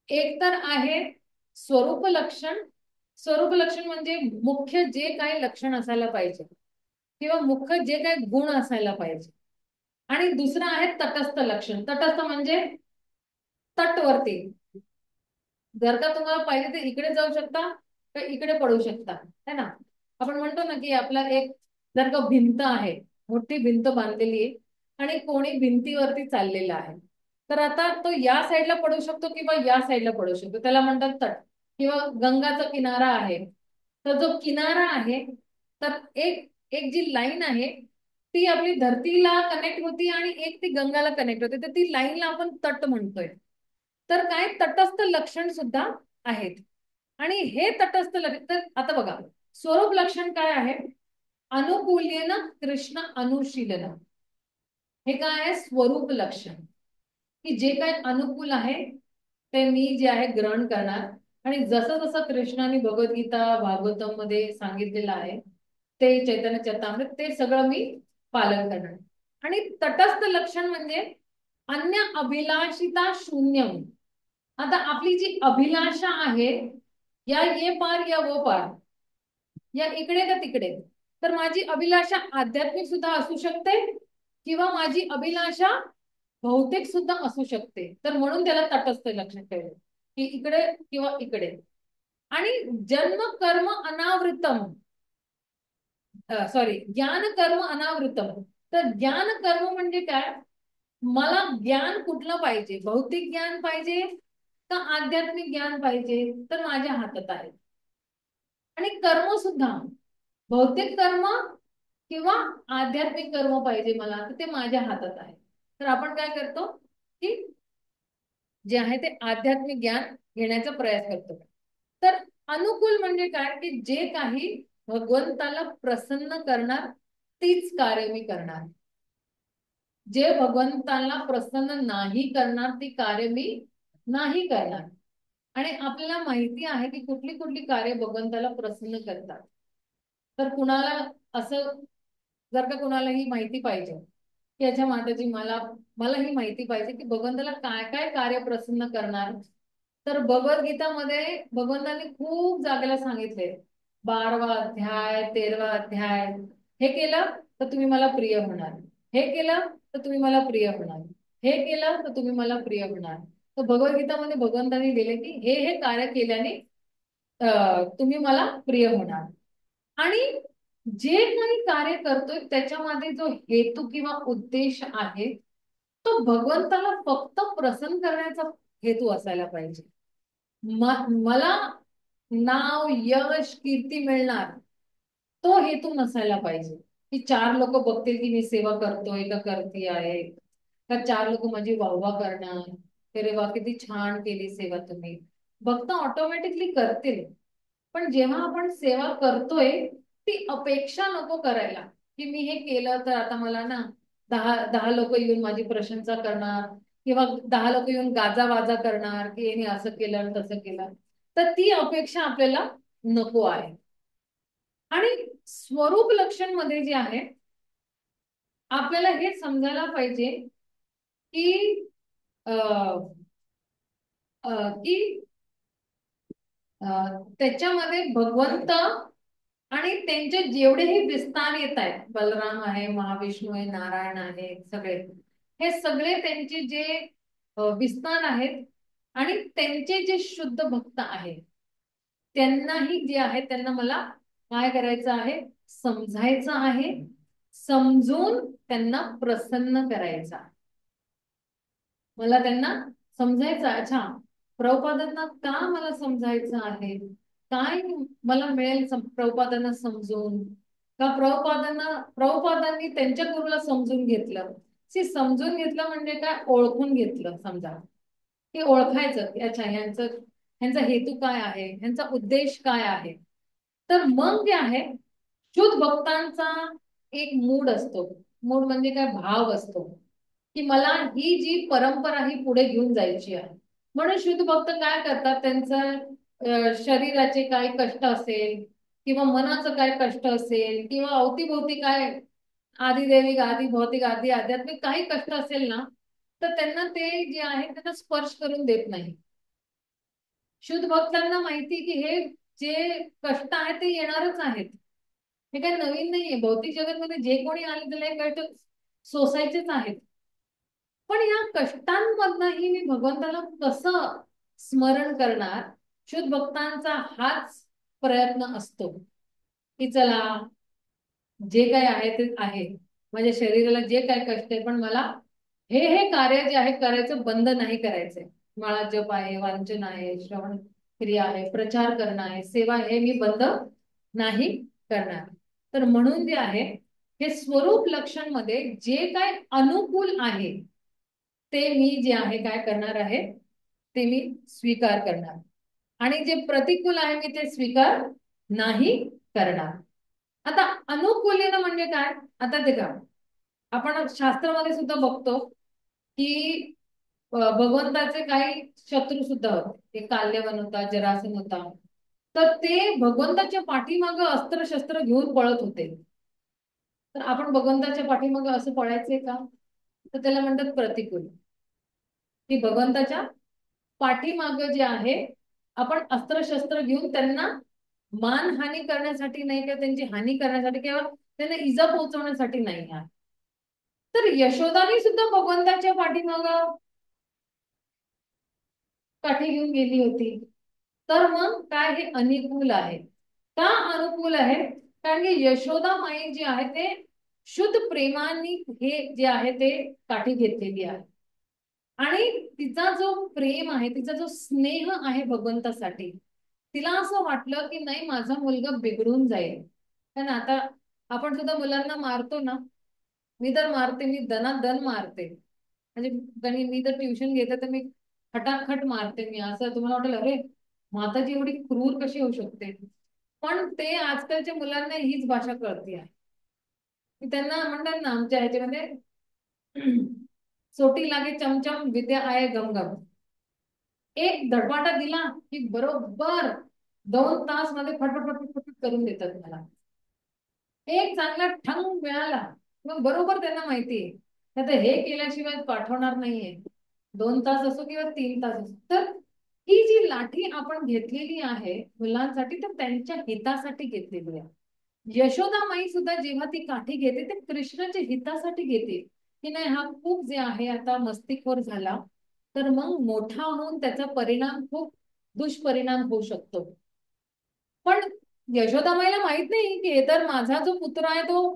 एक तर आहे स्वरूप लक्षण. स्वरूप लक्षण म्हणजे मुख्य जे काही लक्षण असायला पाहिजे किंवा मुख्य जे काही गुण असायला पाहिजे. आणि दुसरं आहे तटस्थ लक्षण. तटस्थ म्हणजे तटवर्ती. जर का तुम्हाला पाहिजे तर इकडे जाऊ शकता तर इकडे पडू शकता, है ना. आपण म्हणतो ना की आपला एक जर का भिंत आहे, मोठी भिंत बांधलेली आहे आणि कोणी भिंतीवरती चाललेला आहे, तर आता तो या साईडला पडू शकतो किंवा या साईडला पडू शकतो, त्याला म्हणतात तट. किंवा गंगाचा किनारा आहे, तर जो किनारा आहे तर एक एक जी लाईन आहे ती आपली धरतीला कनेक्ट होती आणि एक ती गंगाला कनेक्ट होते, तर ती लाईनला आपण तट म्हणतोय. तर काय तटस्थ लक्षण सुद्धा आहेत. आणि हे तटस्थ लक्षण, तर आता बघा स्वरूप लक्षण काय आहे? अनुकूल्यन कृष्ण अनुशीलन, हे काय आहे? स्वरूप लक्षण. की जे काय अनुकूल आहे ते मी जे आहे ग्रहण करणार, आणि जसं जसं कृष्णाने भगवद्गीता भागवतम मध्ये सांगितलेलं आहे ते चैतन्य चरितामृत ते सगळं मी पालन करणार. आणि तटस्थ लक्षण म्हणजे अन्य अभिलाषिता शून्यम. आता आपली जी अभिलाषा आहे, या ये पार या वो पार, या इकडे का तिकडे, तर माझी अभिलाषा आध्यात्मिक सुद्धा असू शकते किंवा माझी अभिलाषा भौतिक सुद्धा असू शकते. तर म्हणून त्याला तटस्थ लक्षण ठेवले की इकडे किंवा इकडे. आणि जन्म कर्म अनावृतम, सॉरी, ज्ञान कर्म अनावृतम. तर ज्ञान कर्म म्हणजे काय? मला ज्ञान कुठलं पाहिजे? भौतिक ज्ञान पाहिजे का आध्यात्मिक ज्ञान पाहिजे? तर माझ्या हातात आहे. आणि कर्म सुद्धा भौतिक कर्म किंवा आध्यात्मिक कर्म पाहिजे मला, तर ते माझ्या हातात आहे. तर आपण काय करतो की जे आहे ते आध्यात्मिक ज्ञान घेण्याचा प्रयास करतो. तर अनुकूल म्हणजे काय की जे काही भगवंताला प्रसन्न करणार तीच कार्य मी करणार. जे भगवंताला प्रसन्न नाही करणार ती कार्य मी नाही करणार. आणि आपल्याला माहिती आहे की कुठली कुठली कार्य भगवंताला प्रसन्न करतात. तर कुणाला असं, जर का कुणाला ही माहिती पाहिजे की अच्छा माताजी मला मला ही माहिती पाहिजे की भगवंताला काय काय कार्य प्रसन्न करणार, तर भगवद्गीतामध्ये भगवंतांनी खूप जागेला सांगितले, 12वा अध्याय, 13वा अध्याय, हे केलं तर तुम्ही मला प्रिय होणार, हे केलं तर तुम्ही मला प्रिय होणार, हे केलं तर तुम्ही मला प्रिय होणार. तर भगवद्गीतामध्ये भगवंतांनी दिले की हे कार्य केल्याने तुम्ही मला प्रिय होणार. आणि जे काही कार्य करतोय त्याच्यामध्ये जो हेतू किंवा उद्देश आहे तो भगवंताला फक्त प्रसन्न करण्याचा हेतू असायला पाहिजे. मला नाव, यश, कीर्ती मिळणार, तो हेतू नसायला पाहिजे. की चार लोक बघतील की मी सेवा करतोय का करते आहे, का चार लोक माझी वाहवा करणार, अरे वा किती छान केली सेवा तुम्ही, भक्त ऑटोमॅटिकली करतील. पण जेव्हा आपण सेवा करतोय ती अपेक्षा नको करायला की मी हे केलं तर आता मला ना 10 लोक येऊन माझी प्रशंसा करणार, किंवा 10 लोक येऊन गाजा वाजा करणार की यांनी असं केलं तसं केलं. तर ती अपेक्षा आपल्याला नको आहे. आणि स्वरूप लक्षण मध्ये जे आहे आपल्याला हे समजायला पाहिजे की अ, की त्याच्यामध्ये भगवंत आणि त्यांचे जेवढेही विस्तार येत आहेत, बलराम आहे, महाविष्णू आहे, नारायण आहे, सगळे हे सगळे त्यांचे जे विस्तार आहेत आणि त्यांचे जे शुद्ध भक्त आहेत त्यांनाही जे आहे त्यांना मला काय करायचं आहे, समजायचं आहे, समजून त्यांना प्रसन्न करायचा. मला त्यांना समजायचं, अच्छा प्रभुपादांना का मला समजायचं आहे, काय मला मिळेल प्रभुपादांना समजून, का प्रभुपादांनी त्यांच्या गुरुला समजून घेतलं. समजून घेतलं म्हणजे काय, ओळखून घेतलं. समजा हे ओळखायचं की अच्छा ह्यांचा हेतू काय आहे, ह्यांचा उद्देश काय आहे. तर मग जे आहे शुद्ध भक्तांचा एक मूड असतो. मूड म्हणजे काय, भाव असतो की मला ही जी परंपरा ही पुढे घेऊन जायची आहे. म्हणून शुद्ध भक्त काय करतात, त्यांचं शरीराचे काय कष्ट असेल किंवा मनाचं काय कष्ट असेल किंवा अवतीभोवती काय आदिदैविक आदि भौतिक आदि आध्यात्मिक काही कष्ट असेल ना, तर त्यांना ते जे आहे त्यांना स्पर्श करून देत नाही. शुद्ध भक्तांना माहिती की हे जे कष्ट आहेत ते येणारच आहेत, हे काही नवीन नाहीये. भौतिक जगतमध्ये जे कोणी आले त्याला हे कष्ट सोसायचेच आहेत. पण या कष्टांमधनही मी भगवंताला कसं स्मरण करणार, शुद्ध भक्तांचा हाच प्रयत्न असतो की चला जे काय आहे ते आहे, माझ्या शरीराला जे काय कष्ट आहे पण मला हे कार्य जे आहे करायचं बंद नाही करायचंय. मला जप आहे, वांचन आहे, श्रवण क्रिया आहे, प्रचार करणं आहे, सेवा, हे मी बंद नाही करणार. तर म्हणून जे आहे हे स्वरूप लक्षण मध्ये जे काय अनुकूल आहे ते मी जे आहे काय करणार आहे, ते मी स्वीकार करणार. आणि जे प्रतिकूल आहे मी ते स्वीकार नाही करणार. आता अनुकूलन म्हणजे काय, आता ते का आपण शास्त्रामध्ये सुद्धा बघतो की भगवंताचे काही शत्रू सुद्धा होते. ते काल्यवन होता, जरासन होता. तर ते भगवंताच्या पाठीमागं अस्त्र शस्त्र घेऊन पळत होते. तर आपण भगवंताच्या पाठीमागं असं पळायचंय का, तर त्याला म्हणतात प्रतिकूल. की भगवंताच्या पाठीमागं जे आहे आपण अस्त्रशस्त्र घेऊन त्यांना मानहानी करण्यासाठी नाही, किंवा त्यांची हानी करण्यासाठी किंवा त्यांना इजा पोहोचवण्यासाठी नाही आहे. तर यशोदानी सुद्धा भगवंताच्या पाठीमागं काठी घेऊन गेली होती. तर मग काय, हे अनुकूल आहे. का अनुकूल आहे, कारण की यशोदा माई जी आहे ते शुद्ध प्रेमाने हे जे आहे ते काठी घेतलेली आहे. आणि तिचा जो प्रेम आहे, तिचा जो स्नेह आहे भगवंतासाठी, तिला असं वाटलं की नाही माझा मुलगा बिघडून जाईल. कारण आता आपण सुद्धा मुलांना मारतो ना, मी तर मारते, मी दनादन मारते. म्हणजे मी तर ट्युशन घेते तर मी खटाखट मारते. मी असं तुम्हाला वाटेल अरे माताजी एवढी क्रूर कशी होऊ शकते, पण ते आजकालच्या मुलांना हीच भाषा कळते आहे. की त्यांना म्हणतात ना आमच्या ह्याच्यामध्ये सोटी लागे चमचम विद्या आहे गमगम. एक धडपाटा दिला की बरोबर 2 तास मध्ये फटफट फटफट फटफट करून देतात मला. एक चांगला ठंग मिळाला मग बरोबर त्यांना माहितीये आता हे केल्याशिवाय पाठवणार नाहीये. 2 तास असो किंवा 3 तास असो. तर ही जी लाठी आपण घेतलेली आहे मुलांसाठी, तर त्यांच्या हितासाठी घेतलेली आहे. यशोदामाई सुद्धा जेव्हा ती काठी घेते ते कृष्णाच्या हितासाठी घेते, की नाही हा खूप जे आहे आता मस्तीखोर झाला, तर मग मोठा होऊन त्याचा परिणाम खूप दुष्परिणाम होऊ शकतो. पण यशोदामाईला माहित नाही की हे तर माझा जो पुत्र आहे तो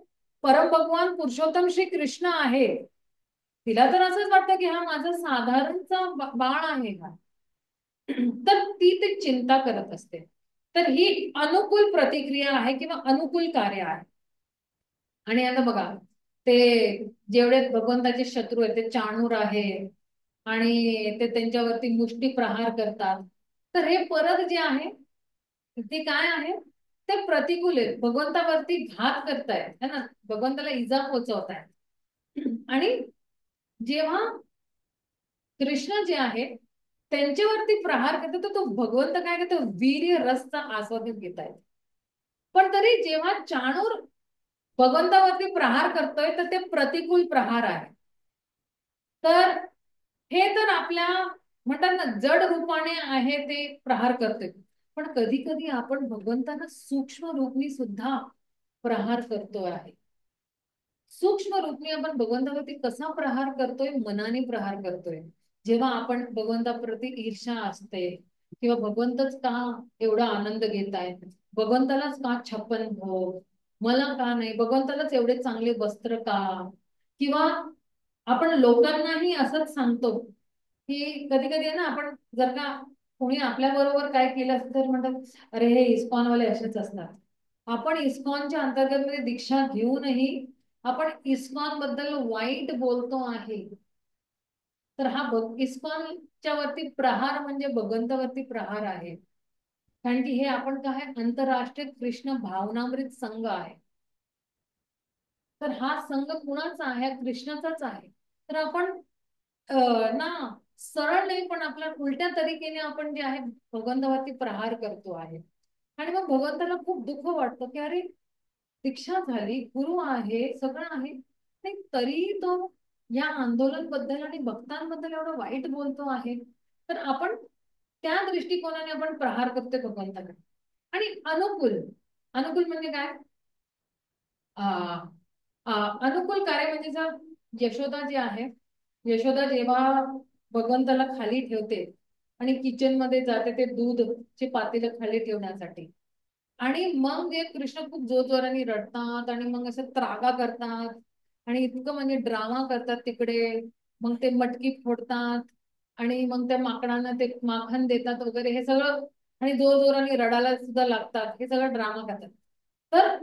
परम भगवान पुरुषोत्तम श्री कृष्ण आहे. तिला तर असंच वाटतं की हा माझा साधारणचा बाळ आहे हा. तर ती ते चिंता करत असते. तर ही अनुकूल प्रतिक्रिया आहे किंवा अनुकूल कार्य आहे. आणि आता बघा, ते जेवढे भगवंताचे शत्रू आहेत ते चाणूर आहे आणि ते त्यांच्यावरती मुष्टी प्रहार करतात. तर हे परत जे आहे ते काय आहे, ते प्रतिकूल आहे, भगवंतावरती घात करतायत है ना, भगवंताला इजा पोहोचवतायत. आणि जेव्हा कृष्ण जे आहे त्यांच्यावरती प्रहार करतो तर तो भगवंत काय करतो, वीर्य रसचा आस्वाद घेत आहेत. पण तरी जेव्हा चाणूर भगवंतावरती प्रहार करतोय तर ते प्रतिकूल प्रहार आहे. तर हे तर आपल्या म्हणतात ना जड रूपाने आहे ते प्रहार करतोय, पण कधी कधी आपण भगवंतांना सूक्ष्म रूपनी सुद्धा प्रहार करतोय आहे. सूक्ष्म रूपने आपण भगवंतावरती कसा प्रहार करतोय, मनाने प्रहार करतोय. जेव्हा आपण भगवंताप्रती ईर्ष्या असते किंवा भगवंतच का एवढा आनंद घेत आहेत, भगवंतालाच का 56 भोग, मला का नाही, भगवंतालाच एवढे चांगले वस्त्र का, किंवा आपण लोकांनाही असंच सांगतो की कधी कधी आहे ना, आपण जर का कोणी आपल्या बरोबर काय केलं असतं तर म्हणतात अरे हे इस्कॉनवाले असेच असतात. आपण इस्कॉनच्या अंतर्गत मध्ये दीक्षा घेऊनही आपण इस्कॉन बद्दल वाईट बोलतो आहे. तर हा इस्कॉनच्या वरती प्रहार म्हणजे भगवंतावरती प्रहार आहे. कारण की हे आपण काय, आंतरराष्ट्रीय कृष्ण भावनामृत संघ आहे. तर हा संघ कुणाचा आहे, कृष्णाचाच आहे. तर आपण ना सरळ नाही पण आपल्या उलट्या तरीकेने आपण जे आहे भगवंतावरती प्रहार करतो आहे. आणि मग भगवंताला खूप दुःख वाटतं की अरे दीक्षा झाली, गुरु आहे, सगळं आहे, नाही तरी तो या आंदोलन बद्दल आणि भक्तांबद्दल एवढं वाईट बोलतो आहे. तर आपण त्या दृष्टिकोनाने आपण प्रहार करतोय भगवंताकडे. आणि अनुकूल, अनुकूल म्हणजे काय, आ, आ, अनुकूल कार्य म्हणजे जर यशोदा जी आहे, यशोदा जेव्हा भगवंताला खाली ठेवते आणि किचन मध्ये जाते ते दूधचे पातेलं खाली ठेवण्यासाठी, आणि मग जे कृष्ण खूप जोरजोराने रडतात आणि मग असं त्रागा करतात आणि इतकं म्हणजे ड्रामा करतात तिकडे, मग ते मटकी फोडतात आणि मग त्या माकडांना ते माखन देतात वगैरे हे सगळं, आणि जोरजोराने रडायला सुद्धा लागतात, हे सगळं ड्रामा करतात. तर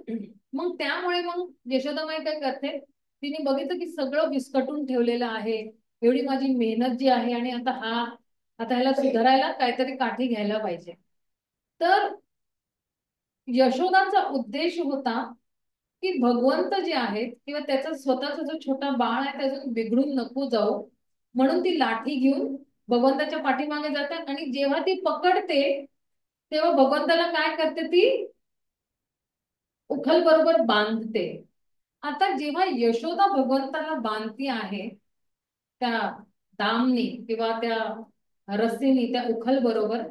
मग त्यामुळे मग यशोदामाई काय करते, तिने बघितलं की सगळं विस्कटून ठेवलेलं आहे, एवढी माझी मेहनत जी आहे, आणि आता ह्याला सुधारायला काहीतरी काठी घ्यायला पाहिजे. तर यशोदाचा उद्देश होता की भगवंत जे आहेत किंवा त्याचा स्वतःचा जो छोटा बाळ आहे त्यातून बिघडून नको जाऊ, म्हणून ती लाठी घेऊन भगवंताच्या पाठीमागे जाते आणि जेव्हा ती पकडते तेव्हा भगवंताला काय करते, ती उखल बरोबर बांधते. आता जेव्हा यशोदा भगवंताला बांधती आहे त्या दामनी किंवा त्या रस्सीनी, त्या उखल बरोबर,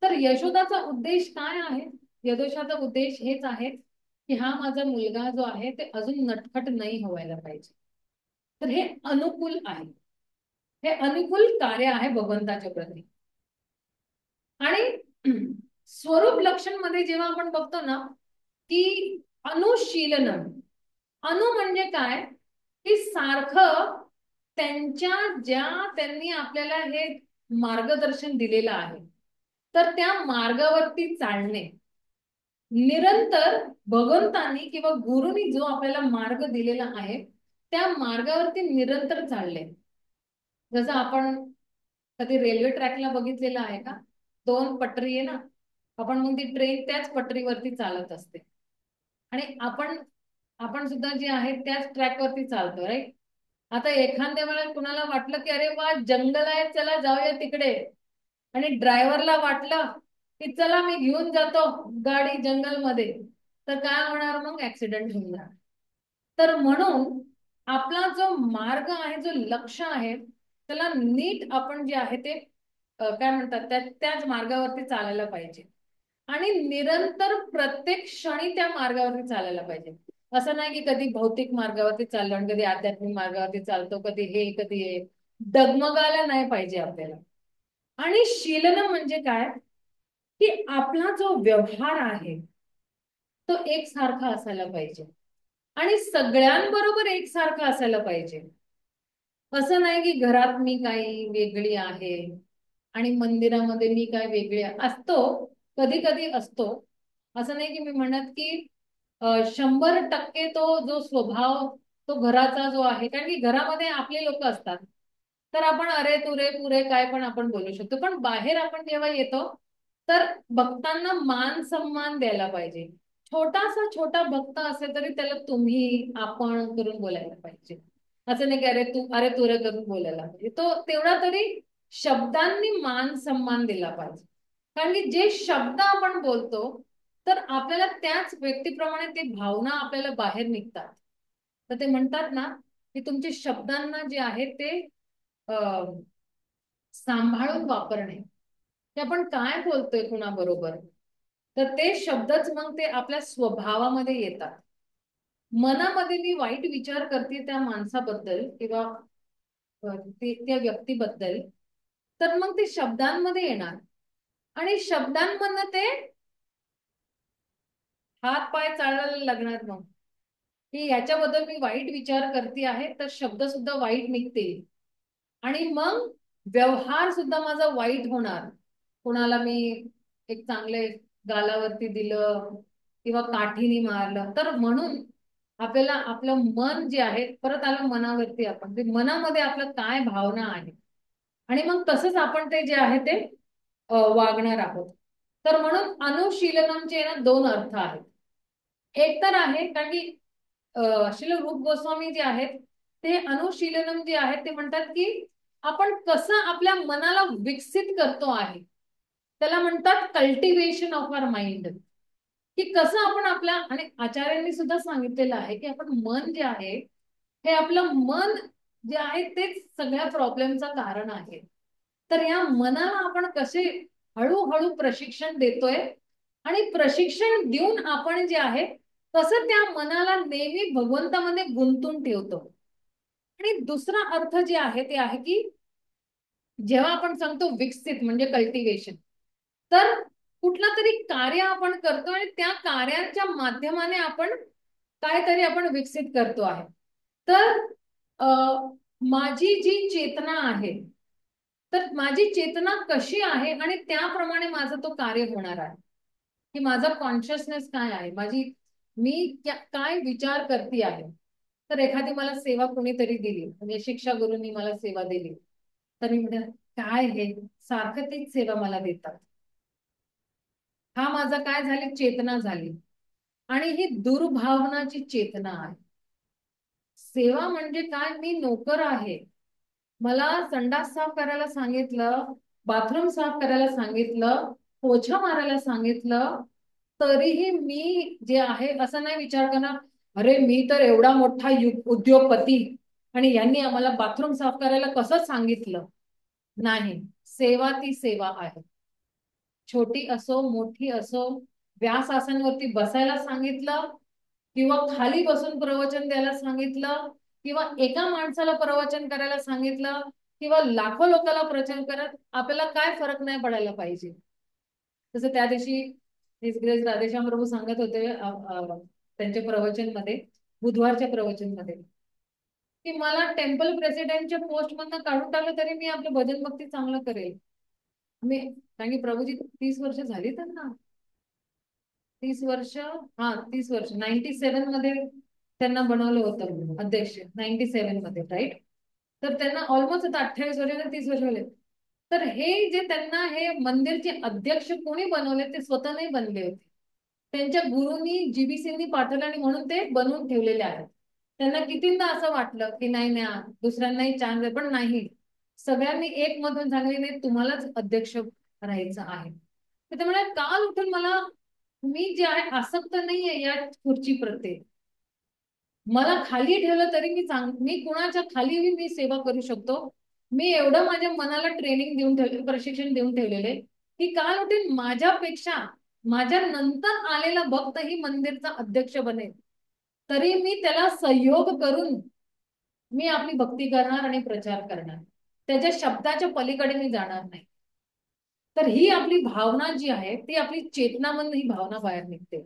तर यशोदाचा उद्देश काय आहे, यशोदाचा उद्देश हेच आहे की हा माझा मुलगा जो आहे ते अजून नटखट नाही व्हायला पाहिजे. तर हे अनुकूल आहे, हे अनुकूल कार्य आहे भगवंताच्या प्रती. आणि स्वरूप लक्षण मध्ये जेव्हा आपण बघतो ना की अनुशीलनम, अनु म्हणजे काय, की सारखं त्यांच्या ज्या त्यांनी आपल्याला हे मार्गदर्शन दिलेलं आहे तर त्या मार्गावरती चालणे, निरंतर भगवंतांनी किंवा गुरुनी जो आपल्याला मार्ग दिलेला आहे त्या मार्गावरती निरंतर चालले. जसं आपण कधी रेल्वे ट्रॅकला बघितलेलं आहे का, दोन पटरी आहे ना, आपण मग ती ट्रेन त्याच पटरीवरती चालत असते आणि आपण आपण सुद्धा जे आहे त्याच ट्रॅकवरती चालतो, राईट. आता एखाद्या वेळेला कुणाला वाटलं की अरे वा जंगल आहे चला जाऊया तिकडे, आणि ड्रायव्हरला वाटलं की चला मी घेऊन जातो गाडी जंगलमध्ये, तर काय होणार, मग ऍक्सिडेंट होणार. तर म्हणून आपला जो मार्ग आहे, जो लक्ष आहे, त्याला नीट आपण जे आहे ते काय म्हणतात त्याच मार्गावरती चालायला पाहिजे आणि निरंतर प्रत्येक क्षणी त्या मार्गावरती चालायला पाहिजे. असं नाही की कधी भौतिक मार्गावरती चाललो आणि कधी आध्यात्मिक मार्गावरती चालतो, कधी हे कधी हे, डगमगायला नाही पाहिजे आपल्याला. आणि शीलन म्हणजे काय, की आपला जो व्यवहार आहे तो एकसारखा असायला पाहिजे आणि सगळ्यांबरोबर एकसारखा असायला पाहिजे. असं नाही की घरात मी काही वेगळी आहे आणि मंदिरामध्ये मी काय वेगळी असतो, कधी कधी असतो. असं नाही की मी म्हणत की 100% तो जो स्वभाव तो घराचा जो आहे, कारण की घरामध्ये आपले लोक असतात तर आपण अरे तुरे पुरे काय पण आपण बोलू शकतो, पण बाहेर आपण जेव्हा येतो तर भक्तांना मान सन्मान द्यायला पाहिजे. छोटा भक्त असेल तरी त्याला तुम्ही आपण करून बोलायला पाहिजे. असं नाही की अरे तू अरे तुरे करून बोलायला पाहिजे. तो तेवढा तरी शब्दांनी मान सन्मान दिला पाहिजे. कारण की जे शब्द आपण बोलतो तर आपल्याला त्याच व्यक्तीप्रमाणे ते भावना आपल्याला बाहेर निघतात. तर ते म्हणतात ना की तुमचे शब्दांना जे आहे ते सांभाळून वापरणे, की आपण काय बोलतोय कुणाबरोबर, तर ते शब्दच मग ते आपल्या स्वभावामध्ये येतात. मनामध्ये मी वाईट विचार करते त्या माणसाबद्दल किंवा त्या व्यक्तीबद्दल, तर मग ते शब्दांमध्ये येणार आणि शब्दांमधनं ते हात पाय चालायला लागणार. मग की याच्याबद्दल मी वाईट विचार करते आहे तर शब्द सुद्धा वाईट निघतील आणि मग व्यवहार सुद्धा माझा वाईट होणार. कोणाला मी एक चांगले गालावरती दिलं किंवा काठीने मारलं तर म्हणून आपल्याला आपलं मन जे आहे, परत आलं मनावरती, आपण ते मनामध्ये आपलं काय भावना आहे आणि मग तसंच आपण ते जे आहे ते वागणार आहोत. तर म्हणून अनुशीलनमचे ना दोन अर्थ आहेत. एक तर आहे कारण की श्रील रूप गोस्वामी जे आहेत ते अनुशीलनम जे आहेत ते म्हणतात की आपण कसं आपल्या मनाला विकसित करतो आहे, त्याला म्हणतात कल्टिवेशन ऑफ आवर माइंड. की कसं आपण आपल्या, आणि आचार्यांनी सुद्धा सांगितलेलं आहे की आपण मन जे आहे हे आपलं मन जे आहे तेच सगळ्या प्रॉब्लेमचं कारण आहे. तर या मनाला आपण कसे हळूहळू प्रशिक्षण देतोय आणि प्रशिक्षण देऊन आपण जे आहे कसं त्या मनाला नेहमी भगवंतामध्ये गुंतून ठेवतो. आणि दुसरा अर्थ जे आहे ते आहे की जेव्हा आपण सांगतो विकसित म्हणजे कल्टिवेशन, तर कुठला तरी कार्य आपण करतो आणि त्या कार्यांच्या माध्यमाने आपण काहीतरी आपण विकसित करतो आहे. तर माझी जी चेतना आहे, तर माझी चेतना कशी आहे आणि त्याप्रमाणे माझं तो कार्य होणार आहे. की माझा कॉन्शियसनेस काय आहे, माझी मी काय विचार करते आहे. तर एखादी मला सेवा कोणीतरी दिली, म्हणजे शिक्षा गुरूंनी मला सेवा दिली, तर मी म्हणते काय हे सारखं तीच सेवा मला देतात. हा माझा काय झाली चेतना झाली आणि ही दुर्भावनाची चेतना आहे. सेवा म्हणजे काय, मी नोकर आहे. मला संडास साफ करायला सांगितलं, बाथरूम साफ करायला सांगितलं, पोछा मारायला सांगितलं, तरीही मी जे आहे असं नाही विचार करणार अरे मी तर एवढा मोठा उद्योगपती आणि यांनी आम्हाला बाथरूम साफ करायला कसं सांगितलं. नाही, सेवा ती सेवा आहे. छोटी असो मोठी असो, व्यासासनवरती बसायला सांगितलं किंवा खाली बसून प्रवचन द्यायला सांगितलं किंवा एका माणसाला प्रवचन करायला सांगितलं किंवा लाखो लोकांना प्रवचन करत, आपल्याला काय फरक नाही पडायला पाहिजे. तसं त्या दिवशी राधेश्याम प्रभू सांगत होते त्यांच्या प्रवचन मध्ये, बुधवारच्या प्रवचन मध्ये, की मला टेम्पल प्रेसिडेंटच्या पोस्ट मधनं काढून टाकलं तरी मी आपलं भजन भक्ती चांगलं करेल. मी कारण की प्रभूजी 30 वर्ष झाली तर ना, 30 वर्ष, हा 30 वर्ष 97 मध्ये त्यांना बनवलं होतं अध्यक्ष, 97 मध्ये, राईट. तर त्यांना ऑलमोस्ट आता 28 वर्ष 30 वर्ष झाले. तर हे जे त्यांना हे मंदिरचे अध्यक्ष कोणी बनवले, ते स्वतः नाही बनले होते, त्यांच्या गुरुंनी जीबीसीनी पाठवलं आणि म्हणून ते बनवून ठेवलेले आहेत. त्यांना कितींदा असं वाटलं की नाही नाही दुसऱ्यांनाही चान्स आहे, पण नाही, सगळ्यांनी एक मधून सांगले नाही तुम्हालाच अध्यक्ष राहायचं आहे. तर ते म्हणाले काल उठून मला, मी जे आहे आसक्त नाहीये या खुर्ची प्रत्येक, मला खाली ठेवलं तरी मी कुणाच्या खालीही मी सेवा करू शकतो. मी एवढं माझ्या मनाला ट्रेनिंग देऊन ठेवले, प्रशिक्षण देऊन ठेवलेले की काल उठून माझ्यापेक्षा माझ्या नंतर आलेला भक्त ही मंदिरचा अध्यक्ष बनेल, तरी मी त्याला सहयोग करून मी आपली भक्ती करणार आणि प्रचार करणार. त्याच्या शब्दाच्या पलीकडे मी जाणार नाही. तर ही आपली भावना जी आहे ती आपली चेतनामधून ही भावना बाहेर निघते.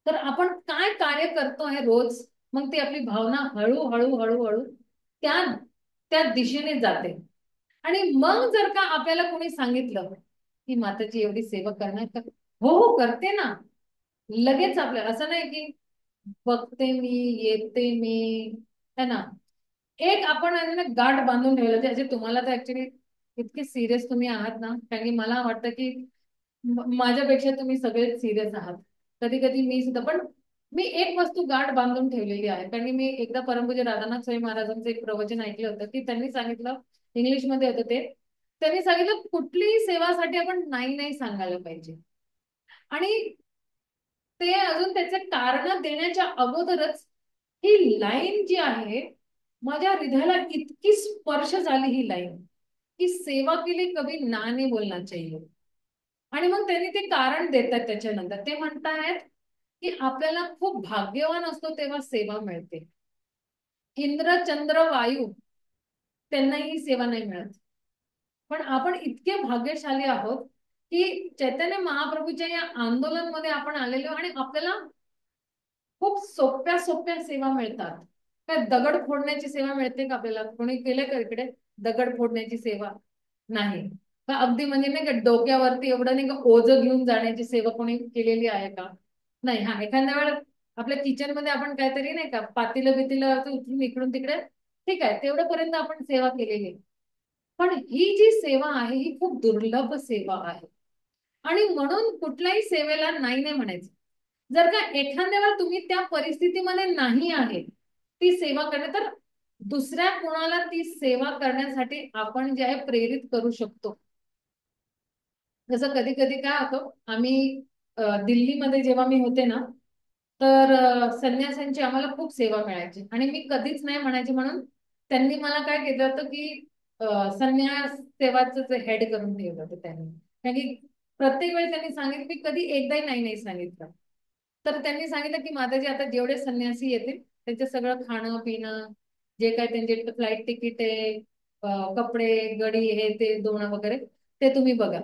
तर आपण काय कार्य करतो आहे रोज, मग ती आपली भावना हळूहळू हळूहळू त्या त्या दिशेने जाते. आणि मग जर का आपल्याला कोणी सांगितलं की माताची एवढी सेवा करणार का, हो हो करते ना, लगेच आपल्याला असं नाही की बघते मी, येते मी, है ना. एक आपण आहे ना गाठ बांधून ठेवलं त्याचे. तुम्हाला तर ऍक्च्युली इतके सिरियस तुम्ही आहात ना, कारण की मला वाटतं की माझ्यापेक्षा तुम्ही सगळेच सिरियस आहात. कधी कधी मी सुद्धा. पण मी एक वस्तू गाठ बांधून ठेवलेली आहे, कारण की मी एकदा परमपूज्य राधानाथ स्वामी महाराजांचं एक प्रवचन ऐकलं होतं की त्यांनी सांगितलं, इंग्लिशमध्ये होतं ते. त्यांनी सांगितलं कुठलीही सेवासाठी आपण नाही नाही सांगायला पाहिजे. आणि ते अजून त्याचे कारण देण्याच्या अगोदरच ही लाईन जी आहे माझ्या हृदयाला इतकी स्पर्श झाली ही लाईन, की सेवा के लिए कभी ना नहीं बोलना चाहिए. आणि मग त्यांनी ते कारण देतात. त्याच्यानंतर ते म्हणतायत की आपल्याला खूप भाग्यवान असतो तेव्हा सेवा मिळते. इंद्र चंद्र वायू त्यांनाही सेवा नाही मिळत. पण आपण इतके भाग्यशाली आहोत की चैतन्य महाप्रभूच्या या आंदोलनमध्ये आपण आलेलो आणि आपल्याला खूप सोप्या सोप्या सेवा मिळतात. काय दगड फोडण्याची सेवा मिळते का आपल्याला? कोणी केलं का इकडे दगड फोडण्याची सेवा? नाही. का अगदी म्हणजे नाही का डोक्यावरती एवढं नाही का ओझं घेऊन जाण्याची सेवा कोणी केलेली आहे का? नाही. हा एखाद्या वेळेला आपल्या किचन मध्ये आपण काहीतरी नाही का पातीलं बितीलं उचलून इकडून तिकडे, ठीक आहे, तेवढ्यापर्यंत आपण सेवा केलेली आहे. पण ही जी सेवा आहे ही खूप दुर्लभ सेवा आहे. आणि म्हणून कुठल्याही सेवेला नाही नाही म्हणायचं. जर का एखाद्या वेळा तुम्ही त्या परिस्थितीमध्ये नाही आहे ती सेवा करणे, तर दुसऱ्या कोणाला ती सेवा करण्यासाठी आपण जे आहे प्रेरित करू शकतो. जसं कधी कधी काय होतं, आम्ही दिल्लीमध्ये जेव्हा मी होते ना, तर संन्यासांची आम्हाला खूप सेवा मिळायची आणि मी कधीच नाही म्हणायची. म्हणून त्यांनी मला काय केलं होतं की संन्यास सेवाचं जे हेड करून ठेवलं होतं त्यांनी. कारण की प्रत्येक वेळी त्यांनी सांगितलं, मी कधी एकदाही नाही नाही सांगितलं. तर त्यांनी सांगितलं की माताजी आता जेवढे संन्यासी येतील त्यांचं सगळं खाणं पिणं, जे काय त्यांचे फ्लाईट तिकीट आहे, कपडे गडी हे ते धुणं वगैरे, ते तुम्ही बघा.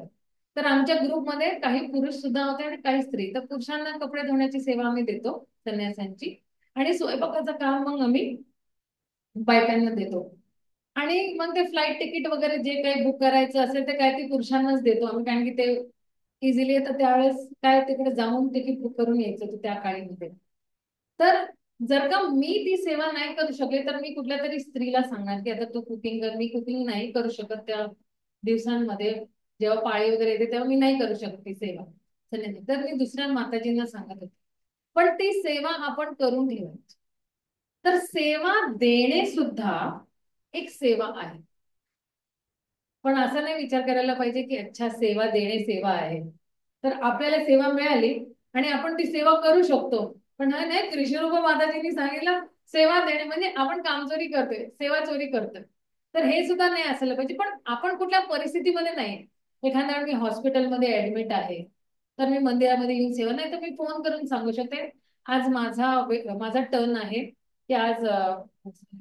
तर आमच्या ग्रुपमध्ये काही पुरुष सुद्धा होते आणि काही स्त्री. तर पुरुषांना कपडे धुण्याची सेवा आम्ही देतो संन्यासांची, आणि स्वयंपाकाचं काम मग आम्ही बायकांना देतो. आणि मग ते फ्लाईट तिकीट वगैरे जे काही बुक करायचं असेल ते काय ते पुरुषांनाच देतो आम्ही, कारण की ते इझिली येतं. त्यावेळेस काय तिकडे जाऊन तिकीट बुक करून यायचं होतं त्या काळीमध्ये. तर जर का मी ती सेवा नाही करू शकले तर मी कुठल्या तरी स्त्रीला सांगणार की आता तू कुकिंग कर. मी कुकिंग नाही करू शकत त्या दिवसांमध्ये, जेव्हा पाळी वगैरे येते तेव्हा मी नाही करू शकत ती सेवा. तर मी दुसऱ्या माताजींना सांगत होते. पण ती सेवा आपण करून ठेवायची. तर सेवा देणे सुद्धा एक सेवा आहे. पण असं नाही विचार करायला पाहिजे की अच्छा सेवा देणे सेवा आहे, तर आपल्याला सेवा मिळाली आणि आपण ती सेवा करू शकतो. पण नाही नाही, कृष्णरूप माताजींनी सांगितलं सेवा देणे म्हणजे आपण कामचोरी करतोय, सेवा चोरी करतोय. तर हे सुद्धा नाही असायला पाहिजे. पण आपण कुठल्या परिस्थितीमध्ये नाही, एखाद्या वेळी मी हॉस्पिटलमध्ये ऍडमिट आहे तर मी मंदिरामध्ये येऊन सेवा नाही, तर मी फोन करून सांगू शकते आज माझा टर्न आहे की आज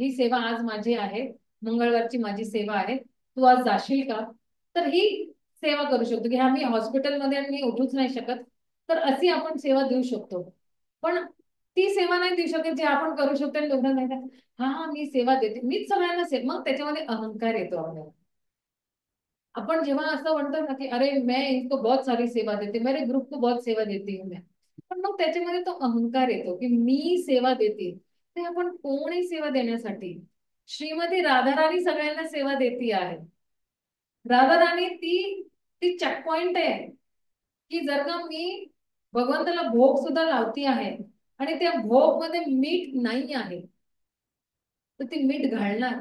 ही सेवा आज माझी आहे, मंगळवारची माझी सेवा आहे, तू आज जाशील का? तर ही सेवा करू शकतो की हा मी हॉस्पिटलमध्ये मी उठूच नाही शकत, तर अशी आपण सेवा देऊ शकतो. पण ती सेवा नाही देऊ शकत जे आपण करू शकतो आणि लोकांना नाही का, हा हा मी सेवा देते मीच सगळ्यांना मग त्याच्यामध्ये अहंकार येतो आपल्याला. अपन जेव्हा असं म्हणतो ना की अरे मैं इनको बहुत सारी सेवा देते, मेरे ग्रुप को बहुत सेवा देती हूँ मैं, पण मग त्याच्यामध्ये तो अहंकार येतो की मी सेवा देते. ते आपण कोणी सेवा देण्यासाठी? श्रीमती राधाराणी सगळ्यांना सेवा देती आहे. राधाराणी ती ती चेक पॉइंट आहे की जर का मी भगवंताला भोग सुद्धा लावती आहे आणि त्या भोग मध्ये मीठ नाही आहे, तर ती मीठ घालणार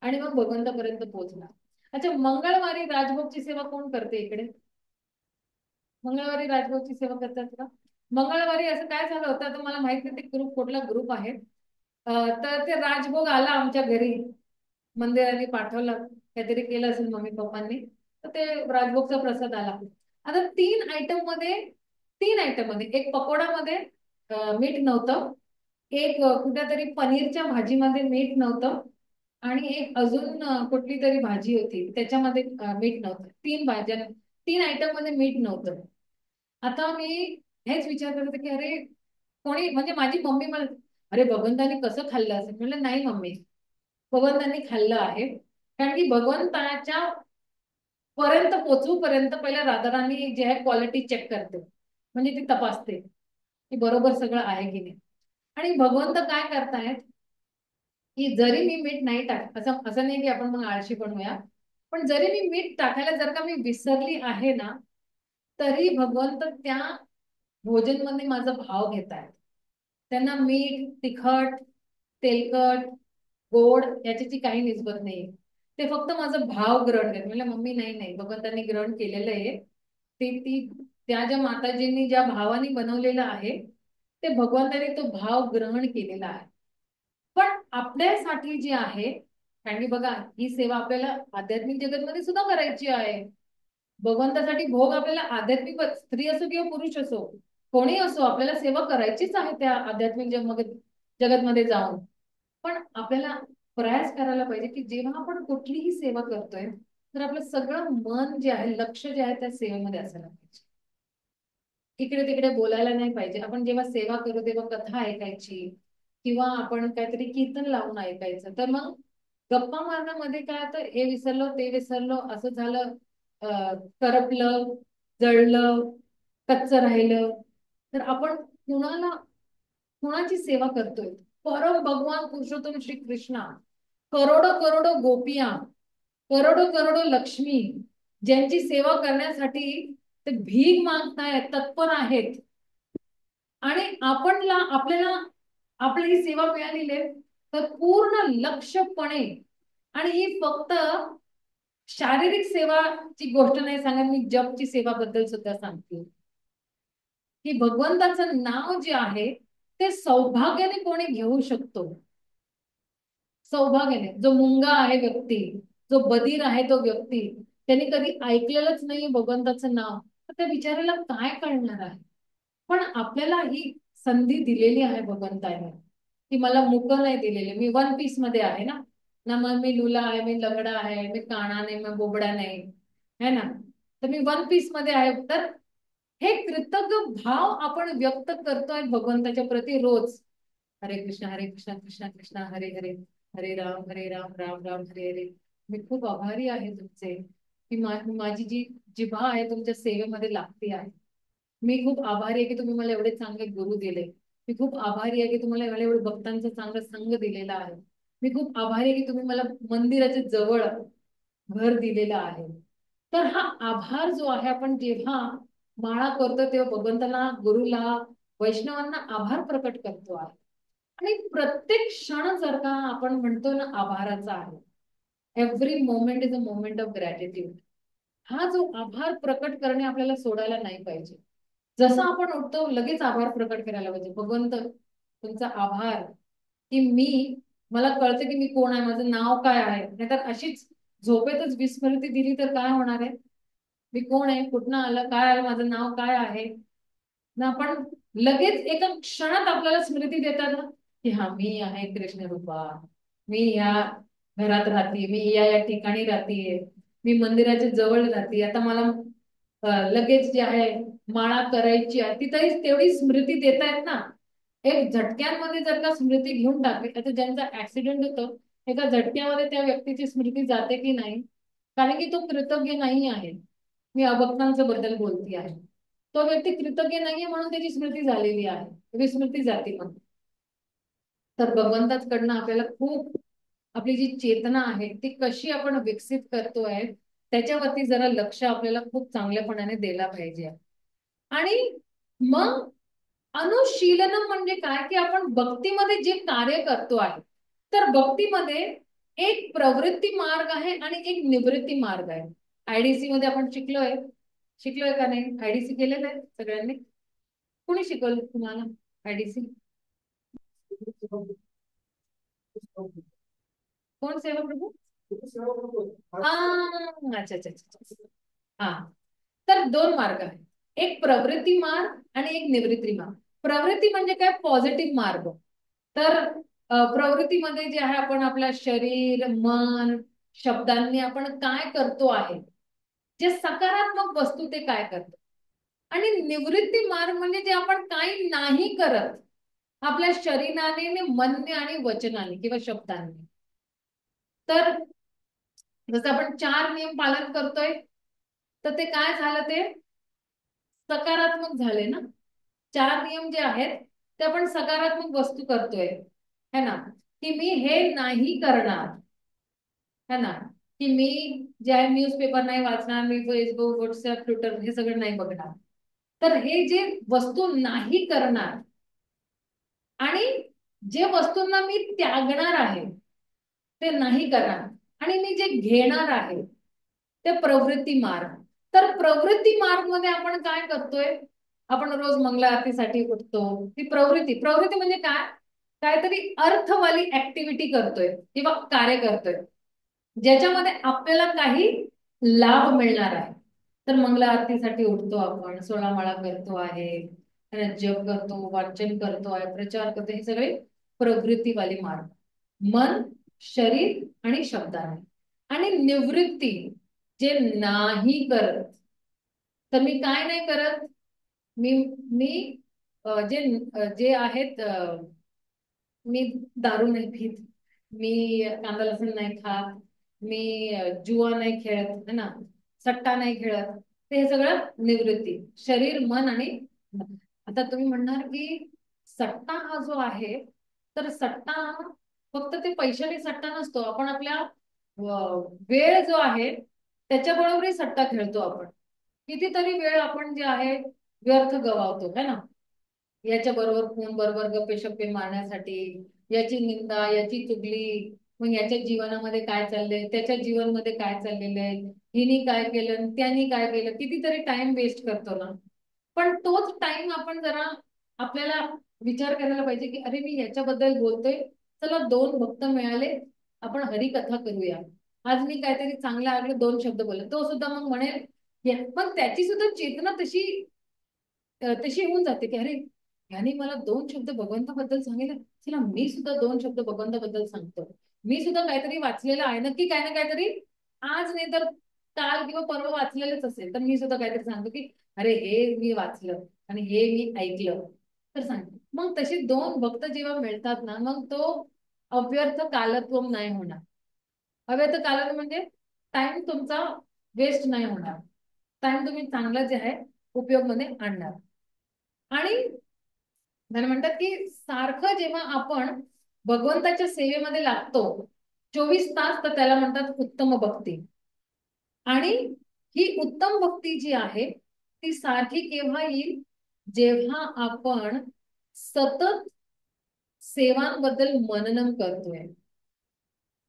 आणि मग भगवंतापर्यंत पोहोचणार. अच्छा, मंगळवारी राजभोगची सेवा कोण करते इकडे? मंगळवारी राजभोगची सेवा करतात का? मंगळवारी असं काय झालं होतं तर मला माहित नाही ते ग्रुप कुठला ग्रुप आहे. तर ते राजभोग आला आमच्या घरी मंदिराने पाठवलं, काहीतरी केलं असेल मम्मी पप्पांनी, तर ते राजभोगचा प्रसाद आला. आता 3 आयटम मध्ये एक पकोडामध्ये मीठ नव्हतं, एक कुठल्या तरी पनीरच्या भाजीमध्ये मीठ नव्हतं, आणि एक अजून कुठली तरी भाजी होती त्याच्यामध्ये मीठ नव्हतं. 3 आयटम मध्ये मीठ नव्हतं. आता मी हेच विचार करत होते की अरे, कोणी म्हणजे माझी मम्मी मला, अरे भगवंतानी कसं खाल्लं असेल. म्हणलं नाही मम्मी, भगवंतांनी खाल्लं आहे. कारण की भगवंताच्या पर्यंत पोहोचूपर्यंत पहिला राधाराणी जे आहे क्वालिटी चेक करते, म्हणजे ती तपासते की बरोबर सगळं आहे की नाही. आणि भगवंत काय करतायत की जरी मी मीठ नाही टाक, असं असं नाही की आपण मग आळशी बनूया, पण जरी मी मीठ टाकायला जर का मी विसरली आहे ना, तरी भगवंत त्या भोजन मध्ये माझा भाव घेतायत. त्यांना मीठ, तिखट, तेलकट, गोड याच्याची काही निस्बत नाही. ते फक्त माझं भाव ग्रहण करते. म्हणजे मम्मी नाही नाही, भगवंतांनी ग्रहण केलेलं आहे. ते ती त्या ज्या माताजींनी ज्या भावाने बनवलेलं आहे, ते भगवंतांनी तो भाव ग्रहण केलेला आहे. पण आपल्यासाठी जे आहे, कारण की बघा ही सेवा आपल्याला आध्यात्मिक जगतमध्ये सुद्धा करायची आहे. भगवंतासाठी भोग आपल्याला आध्यात्मिक स्त्री असो किंवा पुरुष असो, कोणी असो, आपल्याला सेवा करायचीच आहे त्या आध्यात्मिक जगतमध्ये जाऊन. पण आपल्याला प्रयास करायला पाहिजे की जेव्हा आपण कुठलीही सेवा करतोय, तर आपलं सगळं मन जे आहे, लक्ष जे आहे त्या सेवेमध्ये असायला पाहिजे. इकडे तिकडे बोलायला नाही पाहिजे. आपण जेव्हा सेवा करू तेव्हा कथा ऐकायची, किंवा आपण काहीतरी कीर्तन लावून ऐकायचं. तर मग गप्पा मारण्यामध्ये काय होतं, हे विसरलो ते विसरलो असं झालं, करपलं, जळलं, कच्चं राहिलं, तर आपण कुणाची सेवा करतोय? परम भगवान पुरुषोत्तम श्री कृष्णा, करोडो करोडो गोपिया, करोडो करोडो लक्ष्मी, ज्यांची सेवा करण्यासाठी ते भीक मागतायत, तत्पर आहेत. आणि आपल्याला आपली ही सेवा मिळालेली आहे, तर पूर्ण लक्षपणे, आणि ही फक्त शारीरिक सेवाची गोष्ट नाही सांगत, मी जपची सेवा बद्दल सुद्धा सांगते. की भगवंताचं नाव जे आहे ते सौभाग्याने कोणी घेऊ शकतो. सौभाग्याने. जो मुंगा आहे व्यक्ती, जो बधीर आहे तो व्यक्ती, त्यांनी कधी ऐकलेलंच नाही भगवंताचं नाव, तर त्या बिचाऱ्याला काय कळणार आहे. पण आपल्याला ही संधी दिलेली आहे भगवंताने, की मला मुक नाही दिलेले. मी वन पीस मध्ये आहे ना, ना मग मी लुला आहे, मी लगडा आहे, मी काणा नाही, मी बोबडा नाही, है ना. तर मी वन पीस मध्ये आहे. तर हे कृतज्ञ भाव आपण व्यक्त करतोय भगवंताच्या प्रती रोज. हरे कृष्णा कृष्णा कृष्णा हरे हरे, हरे राम राम राम हरे हरे. मी खूप आभारी आहे तुमचे, की माझी जी जिभा आहे तुमच्या सेवेमध्ये लागते आहे. मी खूप आभारी आहे की तुम्ही मला एवढे चांगले गुरु दिले. मी खूप आभारी आहे की तुम्हाला मला एवढे भक्तांचा चांगला संघ दिलेला आहे. मी खूप आभारी आहे की तुम्ही मला मंदिराच्या जवळ घर दिलेलं आहे. तर हा आभार जो आहे, आपण जेव्हा माळा करतो तेव्हा भगवंताला, गुरुला, वैष्णवांना आभार प्रकट करतो आहे. आणि प्रत्येक क्षण जर का आपण म्हणतो ना आभाराचा आहे, every moment is a moment of gratitude. हा जो आभार प्रकट करणे आपल्याला सोडायला नाही पाहिजे. जसं आपण उठतो लगेच आभार प्रकट करायला पाहिजे. भगवंत तुमचा आभार की मला कळतं की मी कोण आहे, माझं नाव काय आहे. नाहीतर अशीच झोपेतच विस्मृती दिली तर काय होणार आहे. मी कोण आहे, कुठनं आलं, काय आलं, माझं नाव काय आहे ना. आपण लगेच एका क्षणात आपल्याला स्मृती देतात ना, की हा मी आहे कृष्ण रूपा, मी या घरात राहते, मी या या ठिकाणी राहतीये, मी मंदिराच्या जवळ राहते. आता मला लगेच जे आहे माळा करायची आहे, ती तरी तेवढी स्मृती देत आहेत ना. एक झटक्यांमध्ये जर का स्मृती घेऊन टाकली, आता ज्यांचा ऍक्सिडेंट होतो, एका झटक्यामध्ये त्या व्यक्तीची स्मृती जाते की नाही, कारण की तो कृतज्ञ नाही आहे. मी अभक्तांच्या बद्दल बोलती आहे. तो व्यक्ती कृतज्ञ नाहीये म्हणून त्याची स्मृती झालेली आहे, विस्मृती जाते म्हणून. तर भगवंताकडनं आपल्याला खूप, आपली जी चेतना आहे ती कशी आपण विकसित करतोय, त्याच्यावरती जरा लक्ष आपल्याला खूप चांगल्यापणाने द्यायला पाहिजे. आणि मग अनुशीलनम म्हणजे काय, की आपण भक्तीमध्ये जे कार्य करतो आहे, तर भक्तीमध्ये एक प्रवृत्ती मार्ग आहे आणि एक निवृत्ती मार्ग आहे. आयडीसी मध्ये आपण शिकलोय का नाही? आयडीसी केलेलं आहे सगळ्यांनी? कोणी शिकवलं तुम्हाला आयडीसी? कोण सेवा प्रभू? अच्छा अच्छा अच्छा. हा, तर दोन मार्ग आहेत, एक प्रवृत्ती मार्ग आणि एक निवृत्ती मार्ग. प्रवृत्ती म्हणजे काय, पॉझिटिव्ह मार्ग. तर प्रवृत्तीमध्ये जे आहे आपण आपल्या शरीर मन शब्दांनी आपण काय करतो आहे, जे सकारात्मक वस्तू ते काय करतो. आणि निवृत्ती मार्ग म्हणजे जे आपण काही नाही करत आपल्या शरीराने मनने आणि वचनाने किंवा शब्दांनी. तर जसं आपण 4 नियम पालन करतोय, तर ते काय झालं, ते सकारात्मक झाले ना. 4 नियम जे आहेत ते आपण सकारात्मक वस्तू करतोय, है ना. की मी हे नाही करणार, है ना. की मी जे आहे न्यूजपेपर नाही वाचणार, मी फेसबुक व्हॉट्सअप ट्विटर हे सगळं नाही बघणार. तर हे जे वस्तू नाही करणार आणि जे वस्तूंना मी त्यागणार आहे ते नाही करणार, आणि मी जे घेणार आहे ते प्रवृत्ती मार्ग. तर प्रवृत्ती मार्ग मध्ये आपण काय करतोय, आपण रोज मंगला आरतीसाठी उठतो. ती प्रवृत्ती, प्रवृत्ती म्हणजे काय, काहीतरी अर्थवाली ऍक्टिव्हिटी करतोय किंवा कार्य करतोय ज्याच्यामध्ये आपल्याला काही लाभ मिळणार आहे. तर मंगला आरतीसाठी उठतो आपण, 16 माळा करतो आहे, जप करतो, वाचन करतो आहे, प्रचार करतो, हे सगळे प्रवृत्तीवाले मार्ग, मन शरीर आणि शब्दाने. आणि निवृत्ती जे नाही करत, तर मी काय नाही करत, मी मी जे जे आहेत, मी दारू नाही पित, मी कांदा लसूण नाही खात, मी जुआ नाही खेळत, है ना, सट्टा नाही खेळत. ते हे सगळं निवृत्ती, शरीर मन आणि आता तुम्ही म्हणणार की सट्टा हा जो आहे, तर सट्टा फक्त ते पैशाने सट्टा नसतो, आपण आपल्या वेळ जो आहे त्याच्याबरोबरही सट्टा खेळतो आपण. कितीतरी वेळ आपण जे आहे व्यर्थ गमावतो, है ना. याच्या बरोबर फोन बरोबर गप्पे शप्पे मारण्यासाठी, याची निंदा याची चुगली, मग याच्या जीवनामध्ये काय चाललंय त्याच्या जीवनामध्ये काय चाललेलं आहे, हिने काय केलं त्यांनी काय केलं, कितीतरी टाइम वेस्ट करतो ना. पण तोच टाइम आपण जरा आपल्याला विचार करायला पाहिजे की अरे मी याच्याबद्दल बोलतोय, चला 2 भक्त मिळाले, आपण हरिकथा करूया. आज मी काहीतरी चांगलं आगळे 2 शब्द बोलले, तो सुद्धा मग म्हणेल. मग त्याची सुद्धा चेतना तशी तशी होऊन जाते की अरे याने मला 2 शब्द भगवंताबद्दल सांगितलं, चला मी सुद्धा 2 शब्द भगवंताबद्दल सांगतो. मी सुद्धा काहीतरी वाचलेलं आहे, नक्की काही ना काहीतरी आज नाही तर काल किंवा परवा वाचलेलंच असेल, तर मी सुद्धा काहीतरी सांगतो की अरे हे मी वाचलं आणि हे मी ऐकलं, तर सांगतो. मग तशी 2 भक्त जेव्हा मिळतात ना, मग तो अव्यर्थ कालत्व नाही होणार. अव्यर्थ कालत्व म्हणजे टाइम तुमचा वेस्ट नाही होणार, टाइम तुम्ही चांगला जे आहे उपयोग मध्ये आणणार. आणि त्याला म्हणतात की सारखं जेव्हा आपण भगवंताच्या सेवेमध्ये लागतो 24 तास, तर त्याला म्हणतात उत्तम भक्ती. आणि ही उत्तम भक्ती जी आहे ती सारखी केव्हा येईल, जेव्हा आपण सतत सेवांबद्दल मननम करतोय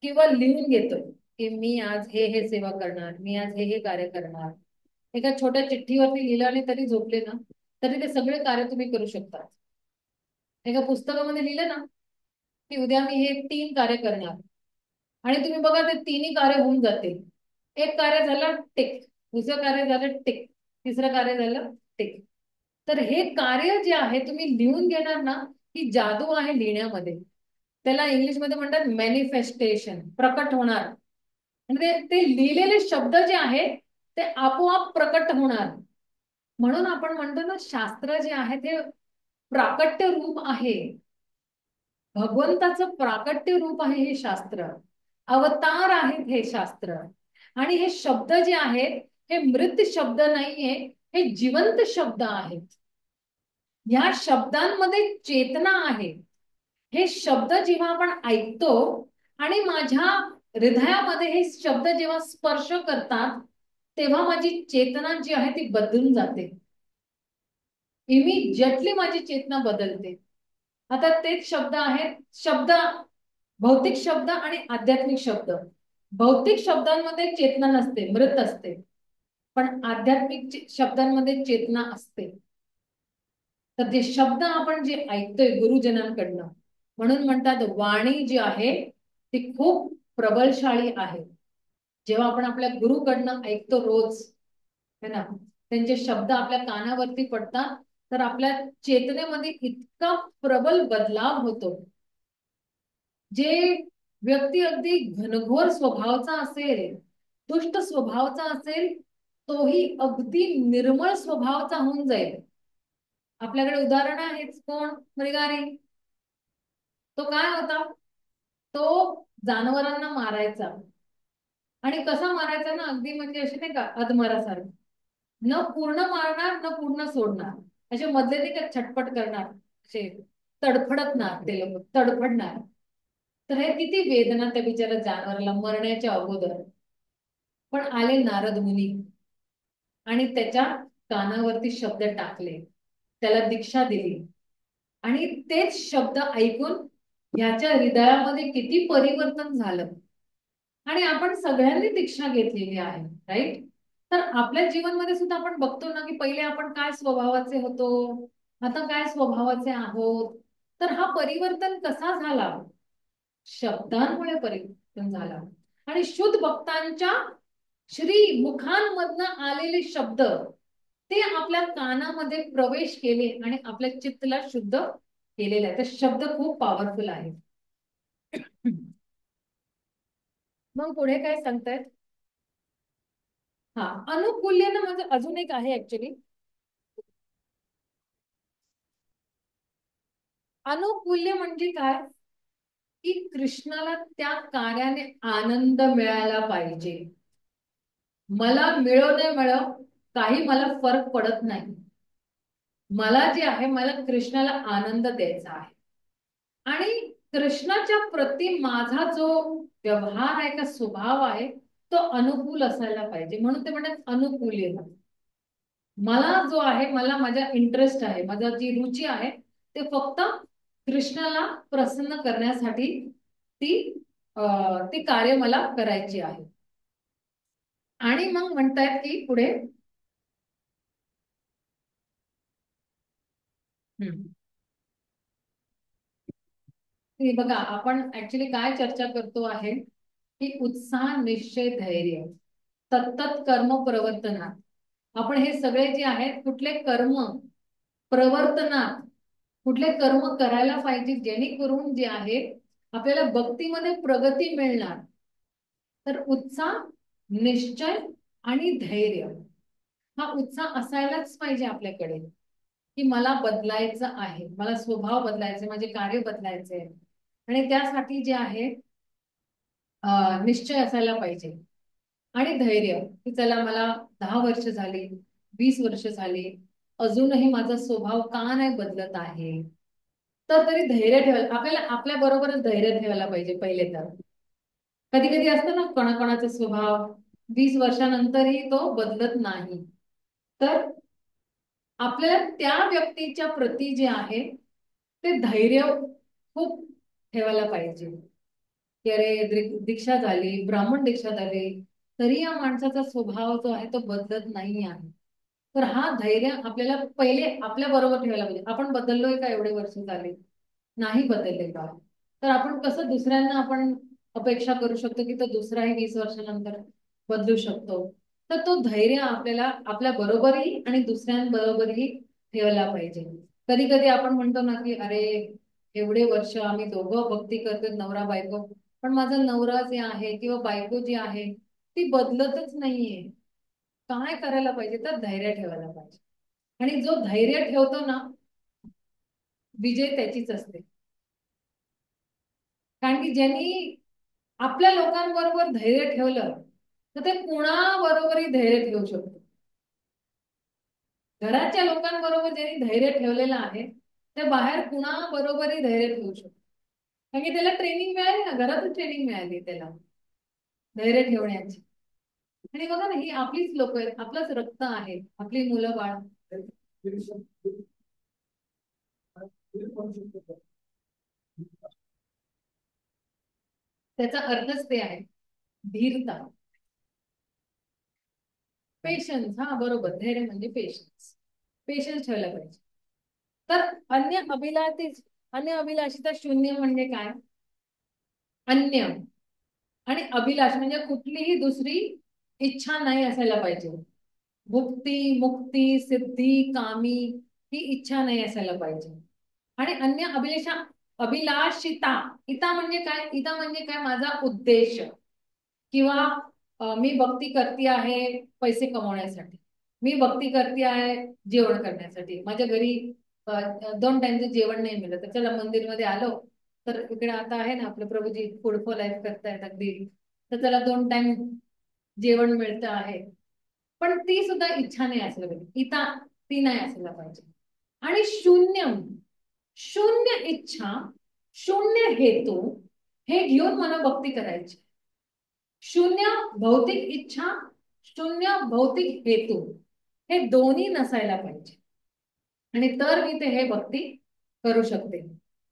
किंवा लिहून घेतोय की मी आज हे सेवा करणार, मी आज हे कार्य करणार. एका छोट्या चिठ्ठीवरती लिहिलं आणि तरी झोपले ना, तरी ते सगळे कार्य तुम्ही करू शकता. एका पुस्तकामध्ये लिहिलं ना की उद्या मी हे 3 कार्य करणार, आणि तुम्ही बघा ते 3ही कार्य होऊन जातील. एक कार्य झालं टिक, दुसरं कार्य झालं टिक, तिसरं कार्य झालं टिक. तर हे कार्य जे आहे तुम्ही लिहून घेणार ना, ही जादू आहे लिहिण्यामध्ये. त्याला इंग्लिशमध्ये म्हणतात मॅनिफेस्टेशन, प्रकट होणार. म्हणजे ते लिहिलेले शब्द जे आहे ते आपोआप प्रकट होणार. म्हणून आपण म्हणतो ना, शास्त्र जे आहे ते प्राकट्य रूप आहे, भगवंताचं प्राकट्य रूप आहे हे शास्त्र, अवतार आहेत हे शास्त्र. आणि हे शब्द जे आहेत हे मृत शब्द नाहीये, हे जिवंत शब्द आहेत. ह्या शब्दांमध्ये चेतना आहे. हे शब्द जेव्हा आपण ऐकतो आणि माझ्या हृदयामध्ये हे शब्द जेव्हा स्पर्श करतात, तेव्हा माझी चेतना जी आहे ती बदलून जाते. इमिजिएटली माझी चेतना बदलते. आता तेच शब्द आहेत, शब्द भौतिक शब्द आणि आध्यात्मिक शब्द. भौतिक शब्दांमध्ये चेतना नसते, मृत असते, पण आध्यात्मिक शब्दांमध्ये चेतना असते. तर ते शब्द आपण जे ऐकतोय गुरुजनांकडनं, म्हणून म्हणतात वाणी जी आहे ती खूप प्रबलशाली आहेत. जेव्हा आपण आपल्या गुरुकडनं ऐकतो रोज, है ना, त्यांचे शब्द आपल्या कानावरती पडतात, तर आपल्या चेतनेमध्ये इतका प्रबल बदलाव होतो. जे व्यक्ती अगदी घनघोर स्वभावाचा असेल, दुष्ट स्वभावाचा असेल, तोही अगदी निर्मळ स्वभावाचा होऊन जाईल. आपल्याकडे उदाहरण आहेच, कोण? मृगारी. तो काय होता? तो जनावरांना मारायचा. आणि कसा मारायचा ना, अगदी म्हणजे असे नाही का, अधमरासारखं. न पूर्ण मारणार, न पूर्ण सोडणार, असे मधले ते का छटपट करणार, असे तडफडणार, ते लोक तडफडणार. तर हे किती वेदना त्या बिचारा जनावराला मरण्याच्या अगोदर. पण आले नारद मुनी आणि त्याच्या कानावरती शब्द टाकले, त्याला दीक्षा दिली. आणि तेच शब्द ऐकून ह्याच्या हृदयामध्ये किती परिवर्तन झालं. आणि आपण सगळ्यांनी दीक्षा घेतलेली आहे, राईट? तर आपल्या जीवनमध्ये सुद्धा आपण बघतो ना, की पहिले आपण काय स्वभावाचे होतो, आता काय स्वभावाचे आहोत. तर हा परिवर्तन कसा झाला? शब्दांमुळे परिवर्तन झाला. आणि शुद्ध भक्तांच्या श्री मुखांमधनं आलेले शब्द ते आपल्या कानामध्ये प्रवेश केले आणि आपल्या चित्तला शुद्ध केलेलं आहे. तर शब्द खूप पॉवरफुल आहे. मग पुढे काय सांगतायत? हा, अनुकूल्य ना, म्हणजे अजून एक आहे ऍक्च्युली. अनुकूल्य म्हणजे काय? की कृष्णाला त्या कार्याने आनंद मिळायला पाहिजे. मला मिळो नाही मिळो, काही मला फरक पडत नाही. मला जे आहे, मला कृष्णाला आनंद द्यायचा आहे. आणि कृष्णाच्या प्रती माझा जो व्यवहार आहे, का स्वभाव आहे, तो अनुकूल असायला पाहिजे. म्हणून ते म्हणतात अनुकूल्य. मला जो आहे, मला माझ्या इंटरेस्ट आहे, माझा जी रुची आहे, ते फक्त कृष्णाला प्रसन्न करण्यासाठी ती ती कार्य मला करायची आहे. आणि मग म्हणतायत की पुढे, हे बघा, आपण ऍक्च्युली काय चर्चा करतो आहे, की उत्साह, निश्चय, धैर्य, तत्तत कर्म प्रवर्तनात. आपण हे सगळे जे आहेत, कुठले कर्म प्रवर्तनात, कुठले कर्म करायला पाहिजे जेणेकरून जे आहे आपल्याला भक्तीमध्ये प्रगती मिळणार. तर उत्साह, निश्चय आणि धैर्य, हा उत्साह असायलाच पाहिजे आपल्याकडे, की मला बदलायचं आहे, मला स्वभाव बदलायचे, माझे कार्य बदलायचे. आणि त्यासाठी जे आहे निश्चय असायला पाहिजे. आणि धैर्य, की चला मला 10 वर्ष झाली, 20 वर्ष झाली, अजूनही माझा स्वभाव का नाही बदलत आहे. तर तरी धैर्य ठेवायला आपल्याला, आपल्या बरोबरच धैर्य ठेवायला पाहिजे पहिले तर. कधी कधी असतं ना, कोणाकोणाचा स्वभाव 20 वर्षानंतरही तो बदलत नाही. तर आपल्याला त्या व्यक्तीच्या प्रती जे आहे ते धैर्य खूप ठेवायला पाहिजे. की अरे, दीक्षा झाली, ब्राह्मण दीक्षा झाली, तरी या माणसाचा स्वभाव जो आहे तो बदलत नाही आहे. तर हा धैर्य आपल्याला पहिले आपल्या बरोबर ठेवायला पाहिजे. आपण बदललोय का? एवढे वर्ष झाले नाही बदलले का? तर आपण कसं दुसऱ्यांना आपण अपेक्षा करू शकतो की तो दुसराही 20 वर्षानंतर बदलू शकतो. तर तो धैर्य आपल्याला आपल्या बरोबरही आणि दुसऱ्यांबरोबरही ठेवायला पाहिजे. कधी कधी आपण म्हणतो ना, की अरे, एवढे वर्ष आम्ही दोघं भक्ती करतो, नवरा बायको, पण माझा नवरा जे आहे किंवा बायको जी आहे ती बदलतच नाहीये. काय करायला पाहिजे? तर धैर्य ठेवायला पाहिजे. आणि जो धैर्य ठेवतो ना, विजय त्याचीच असते. कारण की ज्यांनी आपल्या लोकांबरोबर धैर्य ठेवलं, तर ते कुणाबरोबरही धैर्य ठेवू शकतो. घराच्या लोकांबरोबर ज्यांनी धैर्य ठेवलेलं आहे, ते बाहेर कुणाबरोबरही धैर्य ठेवू शकतो. कारण की त्याला ट्रेनिंग मिळाली ना, घरातच ट्रेनिंग मिळाली त्याला धैर्य ठेवण्याची. आणि बघा ना, ही आपलीच लोक आहेत, आपलंच रक्त आहे, आपली मुलं बाळ. त्याचा अर्थच ते आहे, धीरता, पेशन्स. हा बरोबर, धैर्य म्हणजे पेशन्स. पेशन्स ठेवला पाहिजे. तर अन्य अभिलाषी, अन्य अभिलाषिता शून्य म्हणजे काय? अन्य आणि अभिलाष म्हणजे कुठलीही दुसरी इच्छा नाही असायला पाहिजे. भुक्ती, मुक्ती, सिद्धी, कामी ही इच्छा नाही असायला पाहिजे. आणि अन्य अभिलाषिता, इता म्हणजे काय? इता म्हणजे काय? माझा उद्देश. किंवा मी भक्ती करते आहे पैसे कमवण्यासाठी, मी भक्ती करते आहे जेवण करण्यासाठी. माझ्या घरी 2 टाइमचं जेवण नाही मिळत, तर चला मंदिरमध्ये आलो, तर इकडे आता आहे ना आपलं प्रभूजी फूड फॉर लाईफ करतायत अगदी, तर चला 2 टाइम जेवण मिळतं आहे. पण ती सुद्धा इच्छा नाही असायला पाहिजे, इता ती नाही असायला पाहिजे. आणि शून्यम, शून्य इच्छा, शून्य हेतू हे घेऊन मला भक्ती करायची. शून्य भौतिक इच्छा, शून्य भौतिक हेतू हे दोन्ही नसायला पाहिजे. आणि तर मी ते हे भक्ती करू शकते.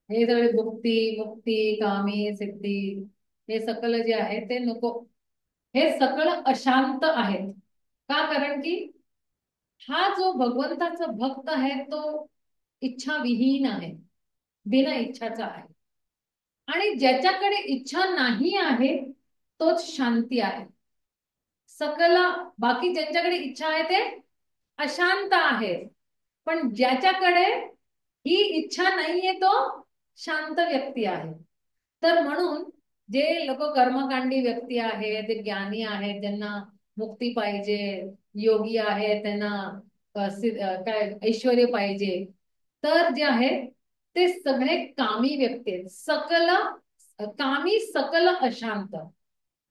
हे सगळे भुक्ती, मुक्ती, कामी, सिद्धी हे सकल जे आहे ते नको. हे सकल अशांत आहेत. का? कारण की हा जो भगवंताचा भक्त आहे तो इच्छा विहीन आहे, बिना इच्छाचा आहे. आणि ज्याच्याकडे इच्छा नाही आहे तोच शांती आहे. सकल बाकी ज्यांच्याकडे इच्छा आहे ते अशांत आहेत. पण ज्याच्याकडे ही इच्छा नाहीये तो शांत व्यक्ती आहे. तर म्हणून जे लोक कर्मकांडी व्यक्ती आहेत, जे ज्ञानी आहेत, ज्यांना मुक्ती पाहिजे, योगी आहे त्यांना काय ऐश्वर्य पाहिजे, तर जे आहे ते सगळे कामी व्यक्ती आहेत. सकल कामी, सकल अशांत.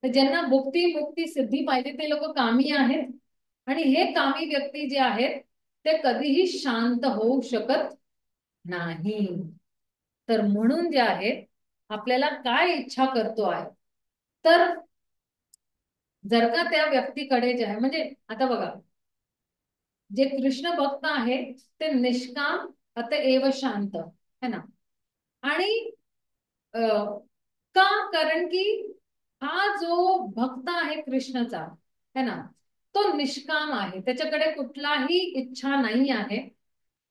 तर ज्यांना भुक्ती, मुक्ती, सिद्धी पाहिजे ते लोक कामी आहेत. आणि हे कामी व्यक्ती जे आहेत ते कधीही शांत होऊ शकत नाही. तर म्हणून जे आहे आपल्याला काय इच्छा करतो आहे, तर जर का त्या व्यक्तीकडे जे आहे, म्हणजे आता बघा, जे कृष्ण भक्त आहे ते निष्काम अतएव शांत है ना. आणि का? कारण की हा जो भक्त आहे कृष्णाचा है ना, तो निष्काम आहे, त्याच्याकडे कुठलाही इच्छा नाही आहे.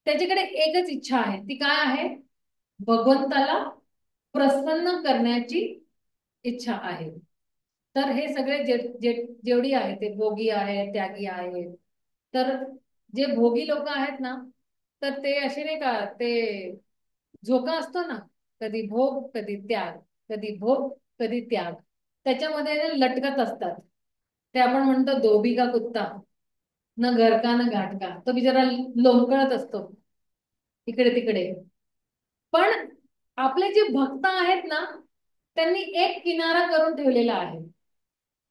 त्याच्याकडे एकच इच्छा आहे, ती काय आहे? भगवंताला प्रसन्न करण्याची इच्छा आहे. तर हे सगळे जे जे जेवढी आहे ते भोगी आहे, त्यागी आहे. तर जे भोगी लोक आहेत ना, तर ते असे नाही का, ते झोका असतो ना, कधी भोग कधी त्याग, कधी भोग कधी त्याग, त्याच्यामध्ये लटकत असतात. ते आपण म्हणतो धोबी का कुत्ता, न घर का न घाट का, तो बिचारा लोंबकळत असतो इकडे तिकडे. पण आपले जे भक्त आहेत ना, त्यांनी एक किनारा करून ठेवलेला आहे,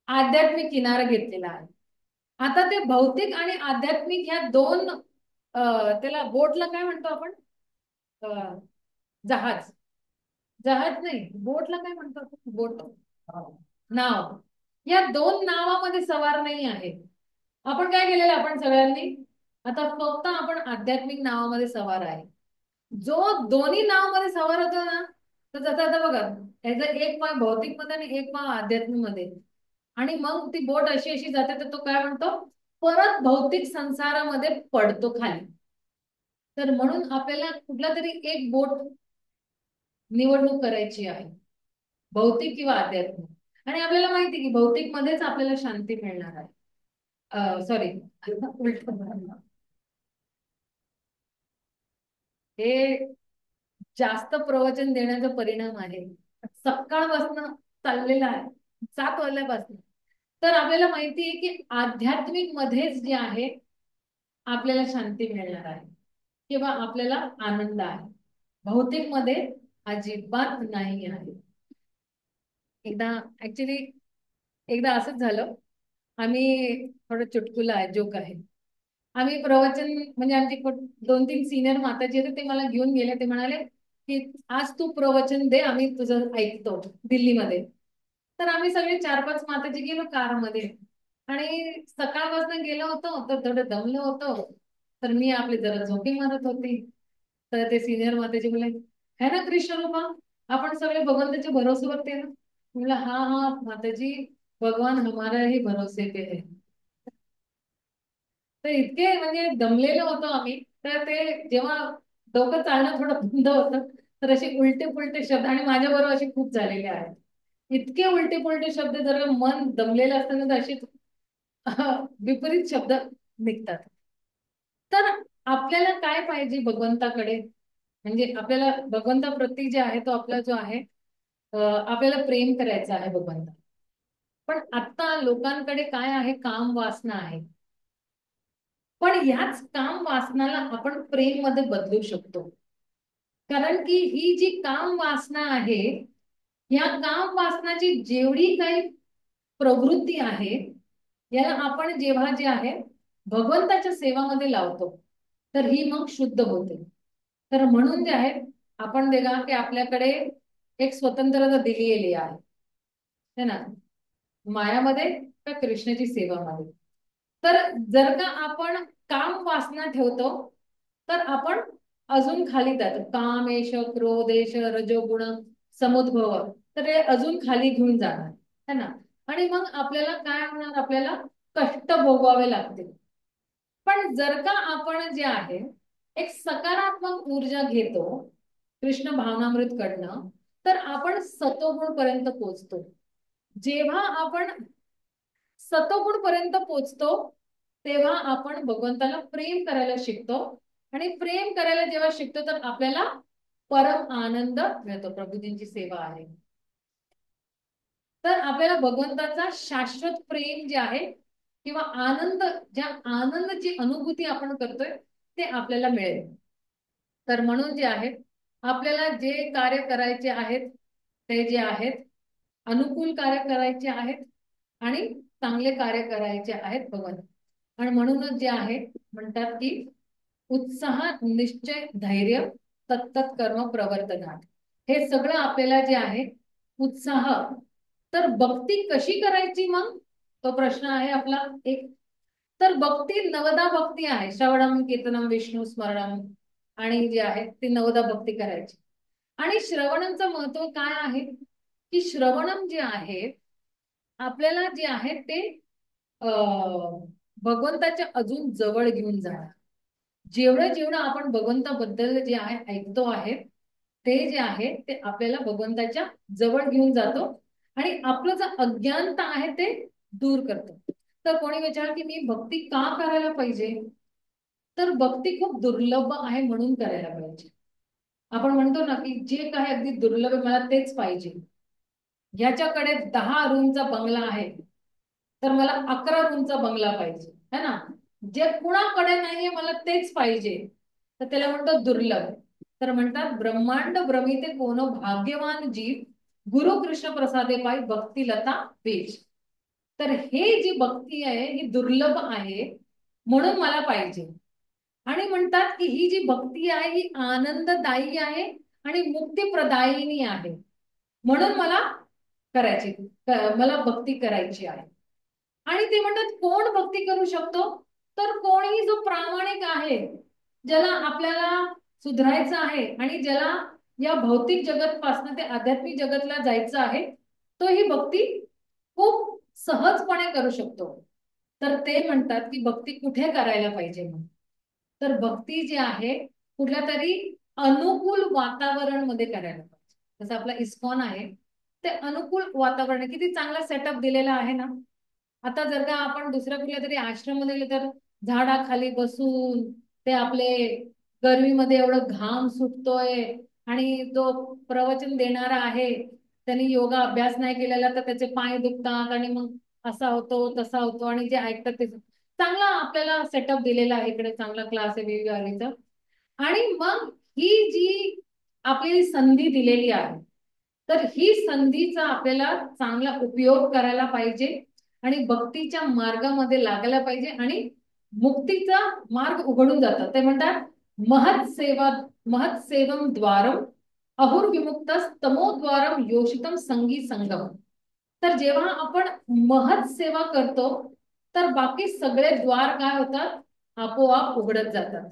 आध्यात्मिक किनारा घेतलेला आहे. आता ते भौतिक आणि आध्यात्मिक ह्या दोन त्याला बोटला काय म्हणतो आपण? अ, जहाज, जहाज नाही, बोटला काय म्हणतो आपण? बोट, नाव. या दोन नावामध्ये सवार नाही आहे. आपण काय केलेलं आपण सगळ्यांनी, आता फक्त आपण आध्यात्मिक नावामध्ये सवार आहे. जो दोन्ही नावामध्ये सवार होतो ना, तर जसं आता बघा, याचा एक पाय भौतिक मध्ये आणि एक पाय आध्यात्मिक मध्ये, आणि मग ती बोट अशी अशी जाते, तर तो काय म्हणतो? परत भौतिक संसारामध्ये पडतो खाली. तर म्हणून आपल्याला कुठला तरी एक बोट निवडणूक करायची आहे, भौतिक किंवा आध्यात्मिक. आणि आपल्याला माहिती की भौतिक मध्येच आपल्याला शांती मिळणार आहे. सॉरी, उलट, हे जास्त प्रवचन देण्याचा परिणाम आहे. सकाळपासून चाललेला आहे, 7 वाजल्यापासून. तर आपल्याला माहिती आहे की आध्यात्मिक मध्येच जे आहे आपल्याला शांती मिळणार आहे किंवा आपल्याला आनंद आहे, भौतिक मध्ये अजिबात नाही आहे. एकदा ऍक्च्युली एकदा असंच झालं. आम्ही थोडं चुटकुला आहे, जोक आहे. आम्ही प्रवचन म्हणजे आमचे 2-3 सिनियर माताजी होते, ते मला घेऊन गेले. ते म्हणाले की आज तू प्रवचन दे, आम्ही तुझं ऐकतो दिल्लीमध्ये. तर आम्ही सगळे 4-5 माताजी गेलो कारमध्ये. आणि सकाळपासून गेलो होतो तर थोडं दमलो होतो. तर मी आपली जरा झोपी मारत होती. तर ते सिनियर माताजी बोलले, है ना कृष्ण रूपा, आपण सगळे भगवंताच्या भरोश्यावरती आहे ना. म्हणलं हा हा माताजी, भगवान हमारा ही भरोसे पे है. तर इतके म्हणजे दमलेलो होतो आम्ही. तर ते जेव्हा डोकं चालणं थोडं बंद होतं, तर असे उलटे पुलटे शब्द आणि माझ्या बरोबर असे खूप झालेले आहेत इतके उलटे पुलटे शब्द, जर का मन दमलेलं असताना तर असे विपरीत शब्द निघतात. तर आपल्याला काय पाहिजे भगवंताकडे, म्हणजे आपल्याला भगवंताप्रती जे आहे तो आपला जो आहे आपल्याला प्रेम करायचं आहे भगवंता. पण आता लोकांकडे काय आहे, काम वासना आहे. पण ह्याच काम वासनाला आपण प्रेम मध्ये बदलू शकतो. कारण की ही जी काम वासना आहे, या काम वासनाची जेवढी काही प्रवृत्ती आहे, याला आपण जेव्हा जे आहे भगवंताच्या सेवामध्ये लावतो, तर ही मग शुद्ध होते. तर म्हणून जे आहे आपण बघा की आपल्याकडे एक स्वतंत्रता दिली गेली आहे, है ना, मायामध्ये का कृष्णाची सेवामध्ये. तर जर का आपण काम वासना ठेवतो, तर आपण अजून खाली जातो. कामेश क्रोधेश रजोगुण समुद्भव, तर हे अजून खाली घेऊन जाणार, है ना. आणि मग आपल्याला काय होणार, आपल्याला कष्ट भोगावे लागतील. पण जर का आपण जे आहे एक सकारात्मक ऊर्जा घेतो कृष्ण भावनामृत कडनं, तर आपण सतोगुण पर्यंत पोहोचतो. जेव्हा आपण सतोगुण पर्यंत पोहोचतो, तेव्हा आपण भगवंताला प्रेम करायला शिकतो. आणि प्रेम करायला जेव्हा शिकतो, तर आपल्याला परम आनंद मिळतो. प्रभूजींची सेवा आहे, तर आपल्याला भगवंताचा शाश्वत प्रेम जे आहे किंवा आनंद, ज्या आनंदाची अनुभूती आपण करतोय, ते आपल्याला मिळेल. तर म्हणून जे आहे आपल्याला जे कार्य करायचे आहेत, ते जे आहेत अनुकूल कार्य करायचे आहेत आणि चांगले कार्य करायचे आहेत भगवान. आणि म्हणूनच जे आहे म्हणतात की उत्साह निश्चय धैर्य तत्तत कर्म प्रवर्तनात, हे सगळं आपल्याला जे आहे उत्साह. तर भक्ती कशी करायची मग, तो प्रश्न आहे आपला एक. तर भक्ती नवदा भक्ती आहे, श्रवणम कीर्तनम विष्णू स्मरणम, आणि जे आहे ती नवदा भक्ती करायची. आणि श्रवणाचं महत्व काय आहे, की श्रवणम जे आहे आपल्याला जे आहे ते भगवंताच्या अजून जवळ घेऊन जाणार. जेवढं जेवढं आपण भगवंताबद्दल जे आहे ऐकतो आहे, ते जे आहे ते आपल्याला भगवंताच्या जवळ घेऊन जातो आणि आपलं जे अज्ञानता आहे ते दूर करतो. तर कोणी विचार की मी भक्ती का करायला पाहिजे, तर भक्ती खूप दुर्लभ आहे म्हणून करायला पाहिजे. आपण म्हणतो ना की जे काही अगदी दुर्लभ आहे मला तेच पाहिजे. याच्याकडे 10 रूमचा बंगला आहे, तर मला 11 रूमचा बंगला पाहिजे, है ना. जे कुणाकडे नाहीये मला तेच पाहिजे, तर त्याला म्हणतो दुर्लभ. तर म्हणतात ब्रह्मांड भ्रमिते कोण भाग्यवान जीव, गुरु कृष्ण प्रसादे पायी भक्ती लता बेज. तर हे जी भक्ती आहे ही दुर्लभ आहे, म्हणून मला पाहिजे. आणि म्हणतात की ही जी भक्ती आहे ही आनंददायी आहे आणि मुक्तीप्रदायिनी आहे, म्हणून मला करायची, मला भक्ती करायची आहे. आणि ते म्हणतात कोण भक्ती करू शकतो, तर कोणीही जो प्रामाणिक आहे, ज्याला आपल्याला सुधारायचं आहे आणि ज्याला या भौतिक जगत पासून ते आध्यात्मिक जगतला जायचं आहे, तो ही भक्ती खूप सहजपणे करू शकतो. तर ते म्हणतात की भक्ती कुठे करायला पाहिजे मग, तर भक्ती जी आहे कुठल्या तरी अनुकूल वातावरण मध्ये करायला पाहिजे. जसं आपला इस्कॉन आहे, ते अनुकूल वातावरण किती चांगला सेटअप दिलेला आहे ना. आता जर का आपण दुसऱ्या कुठल्या तरी आश्रम मध्ये गेले, तर झाडाखाली बसून ते आपले गरमीमध्ये एवढं घाम सुटतोय आणि तो प्रवचन देणारा आहे, त्यांनी योगा अभ्यास नाही केलेला तर त्याचे पाय दुखतात आणि मग असा होतो तसा होतो. आणि जे ऐकतात ते चांगला आपल्याला सेटअप दिलेला आहे, इकडे चांगला क्लास आहे विविध. आणि मग ही जी आपली संधी दिलेली आहे, तर ही संधीचा आपल्याला चांगला उपयोग करायला पाहिजे आणि भक्तीच्या मार्गामध्ये लागायला पाहिजे. आणि मुक्तीचा मार्ग उघडून जातात. ते म्हणतात महत् सेवा महत् सेवम द्वारम अहुर्विमुक्त तमोद्वारम योषितम संगी संगम. तर जेव्हा आपण महत् सेवा करतो, तर बाकी सगळे द्वार काय होतात, आपोआप उघडत जातात.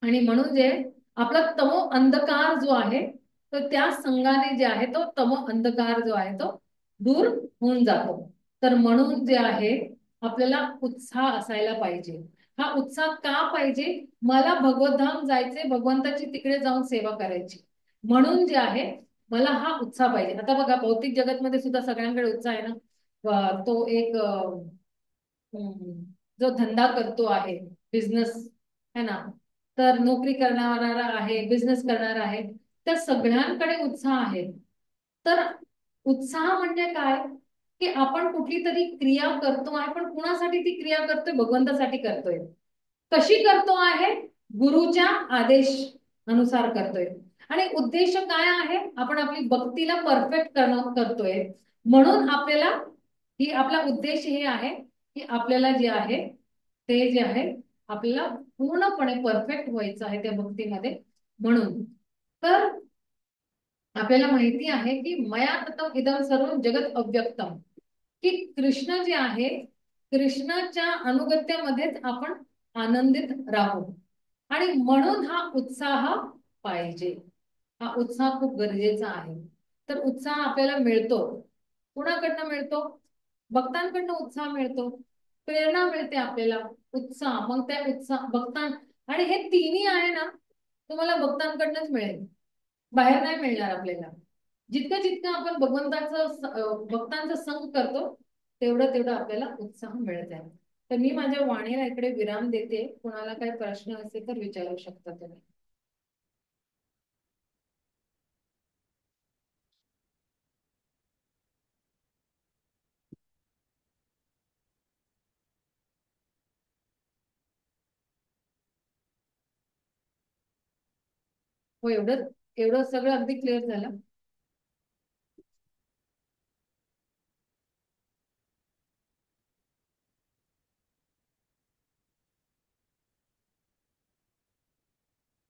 आणि म्हणून जे आपला तमो अंधकार जो आहे, तर त्या संघाने जे आहे तो तमो अंधकार जो आहे तो दूर होऊन जातो. तर म्हणून जे आहे आपल्याला उत्साह असायला पाहिजे. हा उत्साह का पाहिजे, मला भगवतधाम जायचे, भगवंताची तिकडे जाऊन सेवा करायची, म्हणून जे आहे मला हा उत्साह पाहिजे. आता बघा भौतिक जगतमध्ये सुद्धा सगळ्यांकडे उत्साह आहे ना. तो एक जो धंदा करतो आहे, बिझनेस है ना, तर नोकरी करणारा आहे, बिझनेस करणारा आहे, त्या सगळ्यांकडे उत्साह आहे. तर उत्साह म्हणजे काय, की आपण कुठली तरी क्रिया करतो आहे, पण कुणासाठी ती क्रिया करतोय? भगवंतासाठी करतोय. कशी करतो आहे? गुरुच्या आदेश अनुसार करतोय. आणि उद्देश काय आहे? आपण आपली भक्तीला परफेक्ट करणं करतोय. म्हणून आपल्याला ही आपला उद्देश हे आहे की आपल्याला जे आहे ते जे आहे आपल्याला पूर्णपणे परफेक्ट व्हायचं आहे त्या भक्तीमध्ये. म्हणून तर आपल्याला माहिती आहे की मया ततम इदम सर्व जगत अव्यक्तम, की कृष्ण जे आहे, कृष्णाच्या अनुगत्यामध्येच आपण आनंदित राहू. आणि म्हणून हा उत्साह पाहिजे. हा उत्साह खूप गरजेचा आहे. तर उत्साह आपल्याला मिळतो. कुणाकडनं मिळतो? भक्तांकडनं उत्साह मिळतो. प्रेरणा मिळते आपल्याला, उत्साह. मग त्या उत्साह भक्तां आणि हे तिन्ही आहे ना, तुम्हाला भक्तांकडनंच मिळेल, बाहेर नाही मिळणार आपल्याला. जितकं जितकं आपण भक्तांचा संग करतो, तेवढं तेवढं आपल्याला उत्साह मिळत आहे. तर मी माझ्या वाणीला इकडे विराम देते. कुणाला काही प्रश्न असेल तर विचारू शकता तुम्ही. हो, एवढं एवढं सगळं अगदी क्लिअर झालं.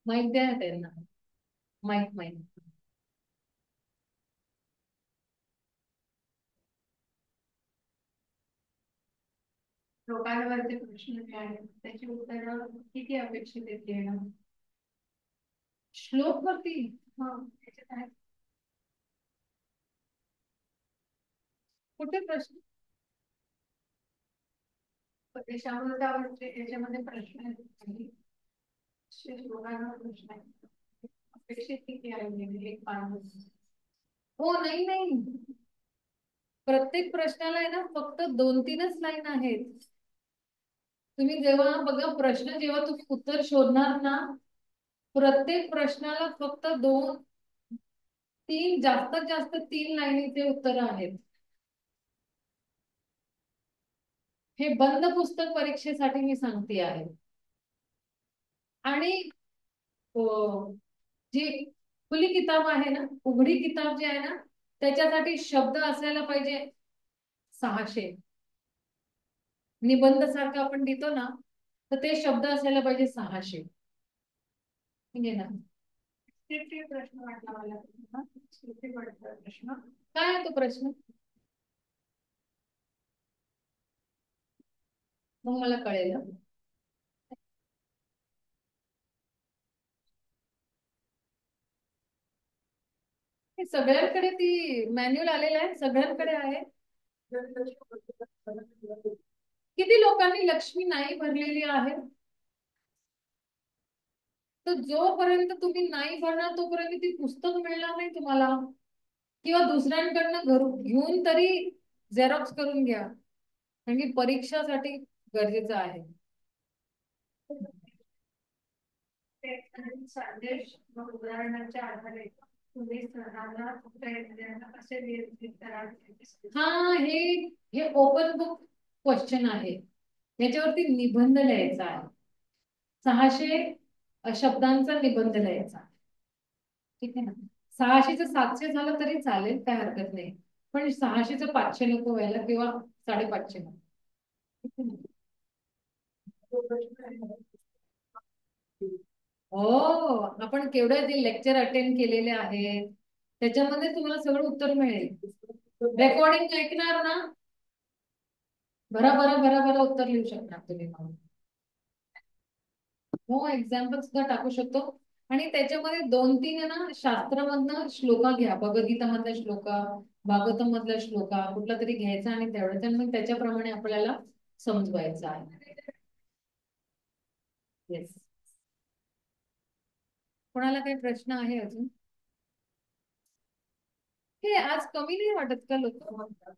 माईक द्या त्यांना. Mic mic. लोकांवरचे प्रश्न जे आहेत त्याची उत्तरं किती अपेक्षित आहेत देणं? श्लोक वरती? त्याच्यात आहे. कुठे प्रश्न? देशामृतावरचे याच्यामध्ये प्रश्न आहेत काही. लोकांवर प्रश्न आहेत. अपेक्षित किती आहे म्हणजे एक पान? हो, नाही नाही, प्रत्येक प्रश्नाला आहे ना फक्त 2-3च लाईन आहेत. तुम्ही जेव्हा बघा प्रश्न, जेव्हा तुम्ही उत्तर शोधणार ना, प्रत्येक प्रश्नाला फक्त 2-3, जास्तीत जास्त 3 लाईनीचे उत्तर आहेत. हे बंद पुस्तक परीक्षेसाठी मी सांगते आहे. आणि जी खुली किताब आहे ना, उघडी किताब जी आहे ना, त्याच्यासाठी शब्द असायला पाहिजे 600. निबंध सारखं आपण देतो ना, तर ते शब्द असायला पाहिजे 600. म्हणजे ना, प्रश्न वाटला मला. प्रश्न काय आहे तो प्रश्न? मग मला कळेल. हे सगळ्यांकडे ती मॅन्युअल आलेला आहे, सगळ्यांकडे आहे. किती लोकांनी लक्ष्मी नाही भरलेली आहे? तर जोपर्यंत तुम्ही नाही भरणार तोपर्यंत ती पुस्तक मिळणार नाही तुम्हाला. किंवा दुसऱ्यांकडनं घेऊन तरी झेरॉक्स करून घ्या, म्हणजे परीक्षासाठी गरजेचं आहे. संदेश व उदाहरणाच्या आधारे तुम्ही सणाला कसे नियंत्रित कराल? हा, हे ओपन बुक क्वेश्चन आहे. याच्यावरती निबंध लिहायचा आहे. 600 शब्दांचा निबंध लिहायचा. ठीक आहे ना. 600चं 700 झालं तरी चालेल, काय हरकत नाही. पण 600चं 500 नको व्हायला, किंवा 550 नको. ठीक आहे ना? हो, आपण केवढे ते लेक्चर अटेंड केलेले आहेत, त्याच्यामध्ये तुम्हाला सगळं उत्तर मिळेल. रेकॉर्डिंग ऐकणार ना, भरा भरा भरा भरा उत्तर लिहू शकणार तुम्ही. हो, एक्झाम्पल सुद्धा टाकू शकतो. आणि त्याच्यामध्ये 2-3 आहे ना शास्त्रामधनं श्लोका घ्या, भगवद्गीता मधल्या श्लोका, भागवतम मधल्या श्लोका, कुठला तरी घ्यायचा आणि तेवढं मग त्याच्याप्रमाणे आपल्याला समजवायचं आहे. येस. कोणाला काही प्रश्न आहे अजून? हे आज कमी नाही वाटत का लोक?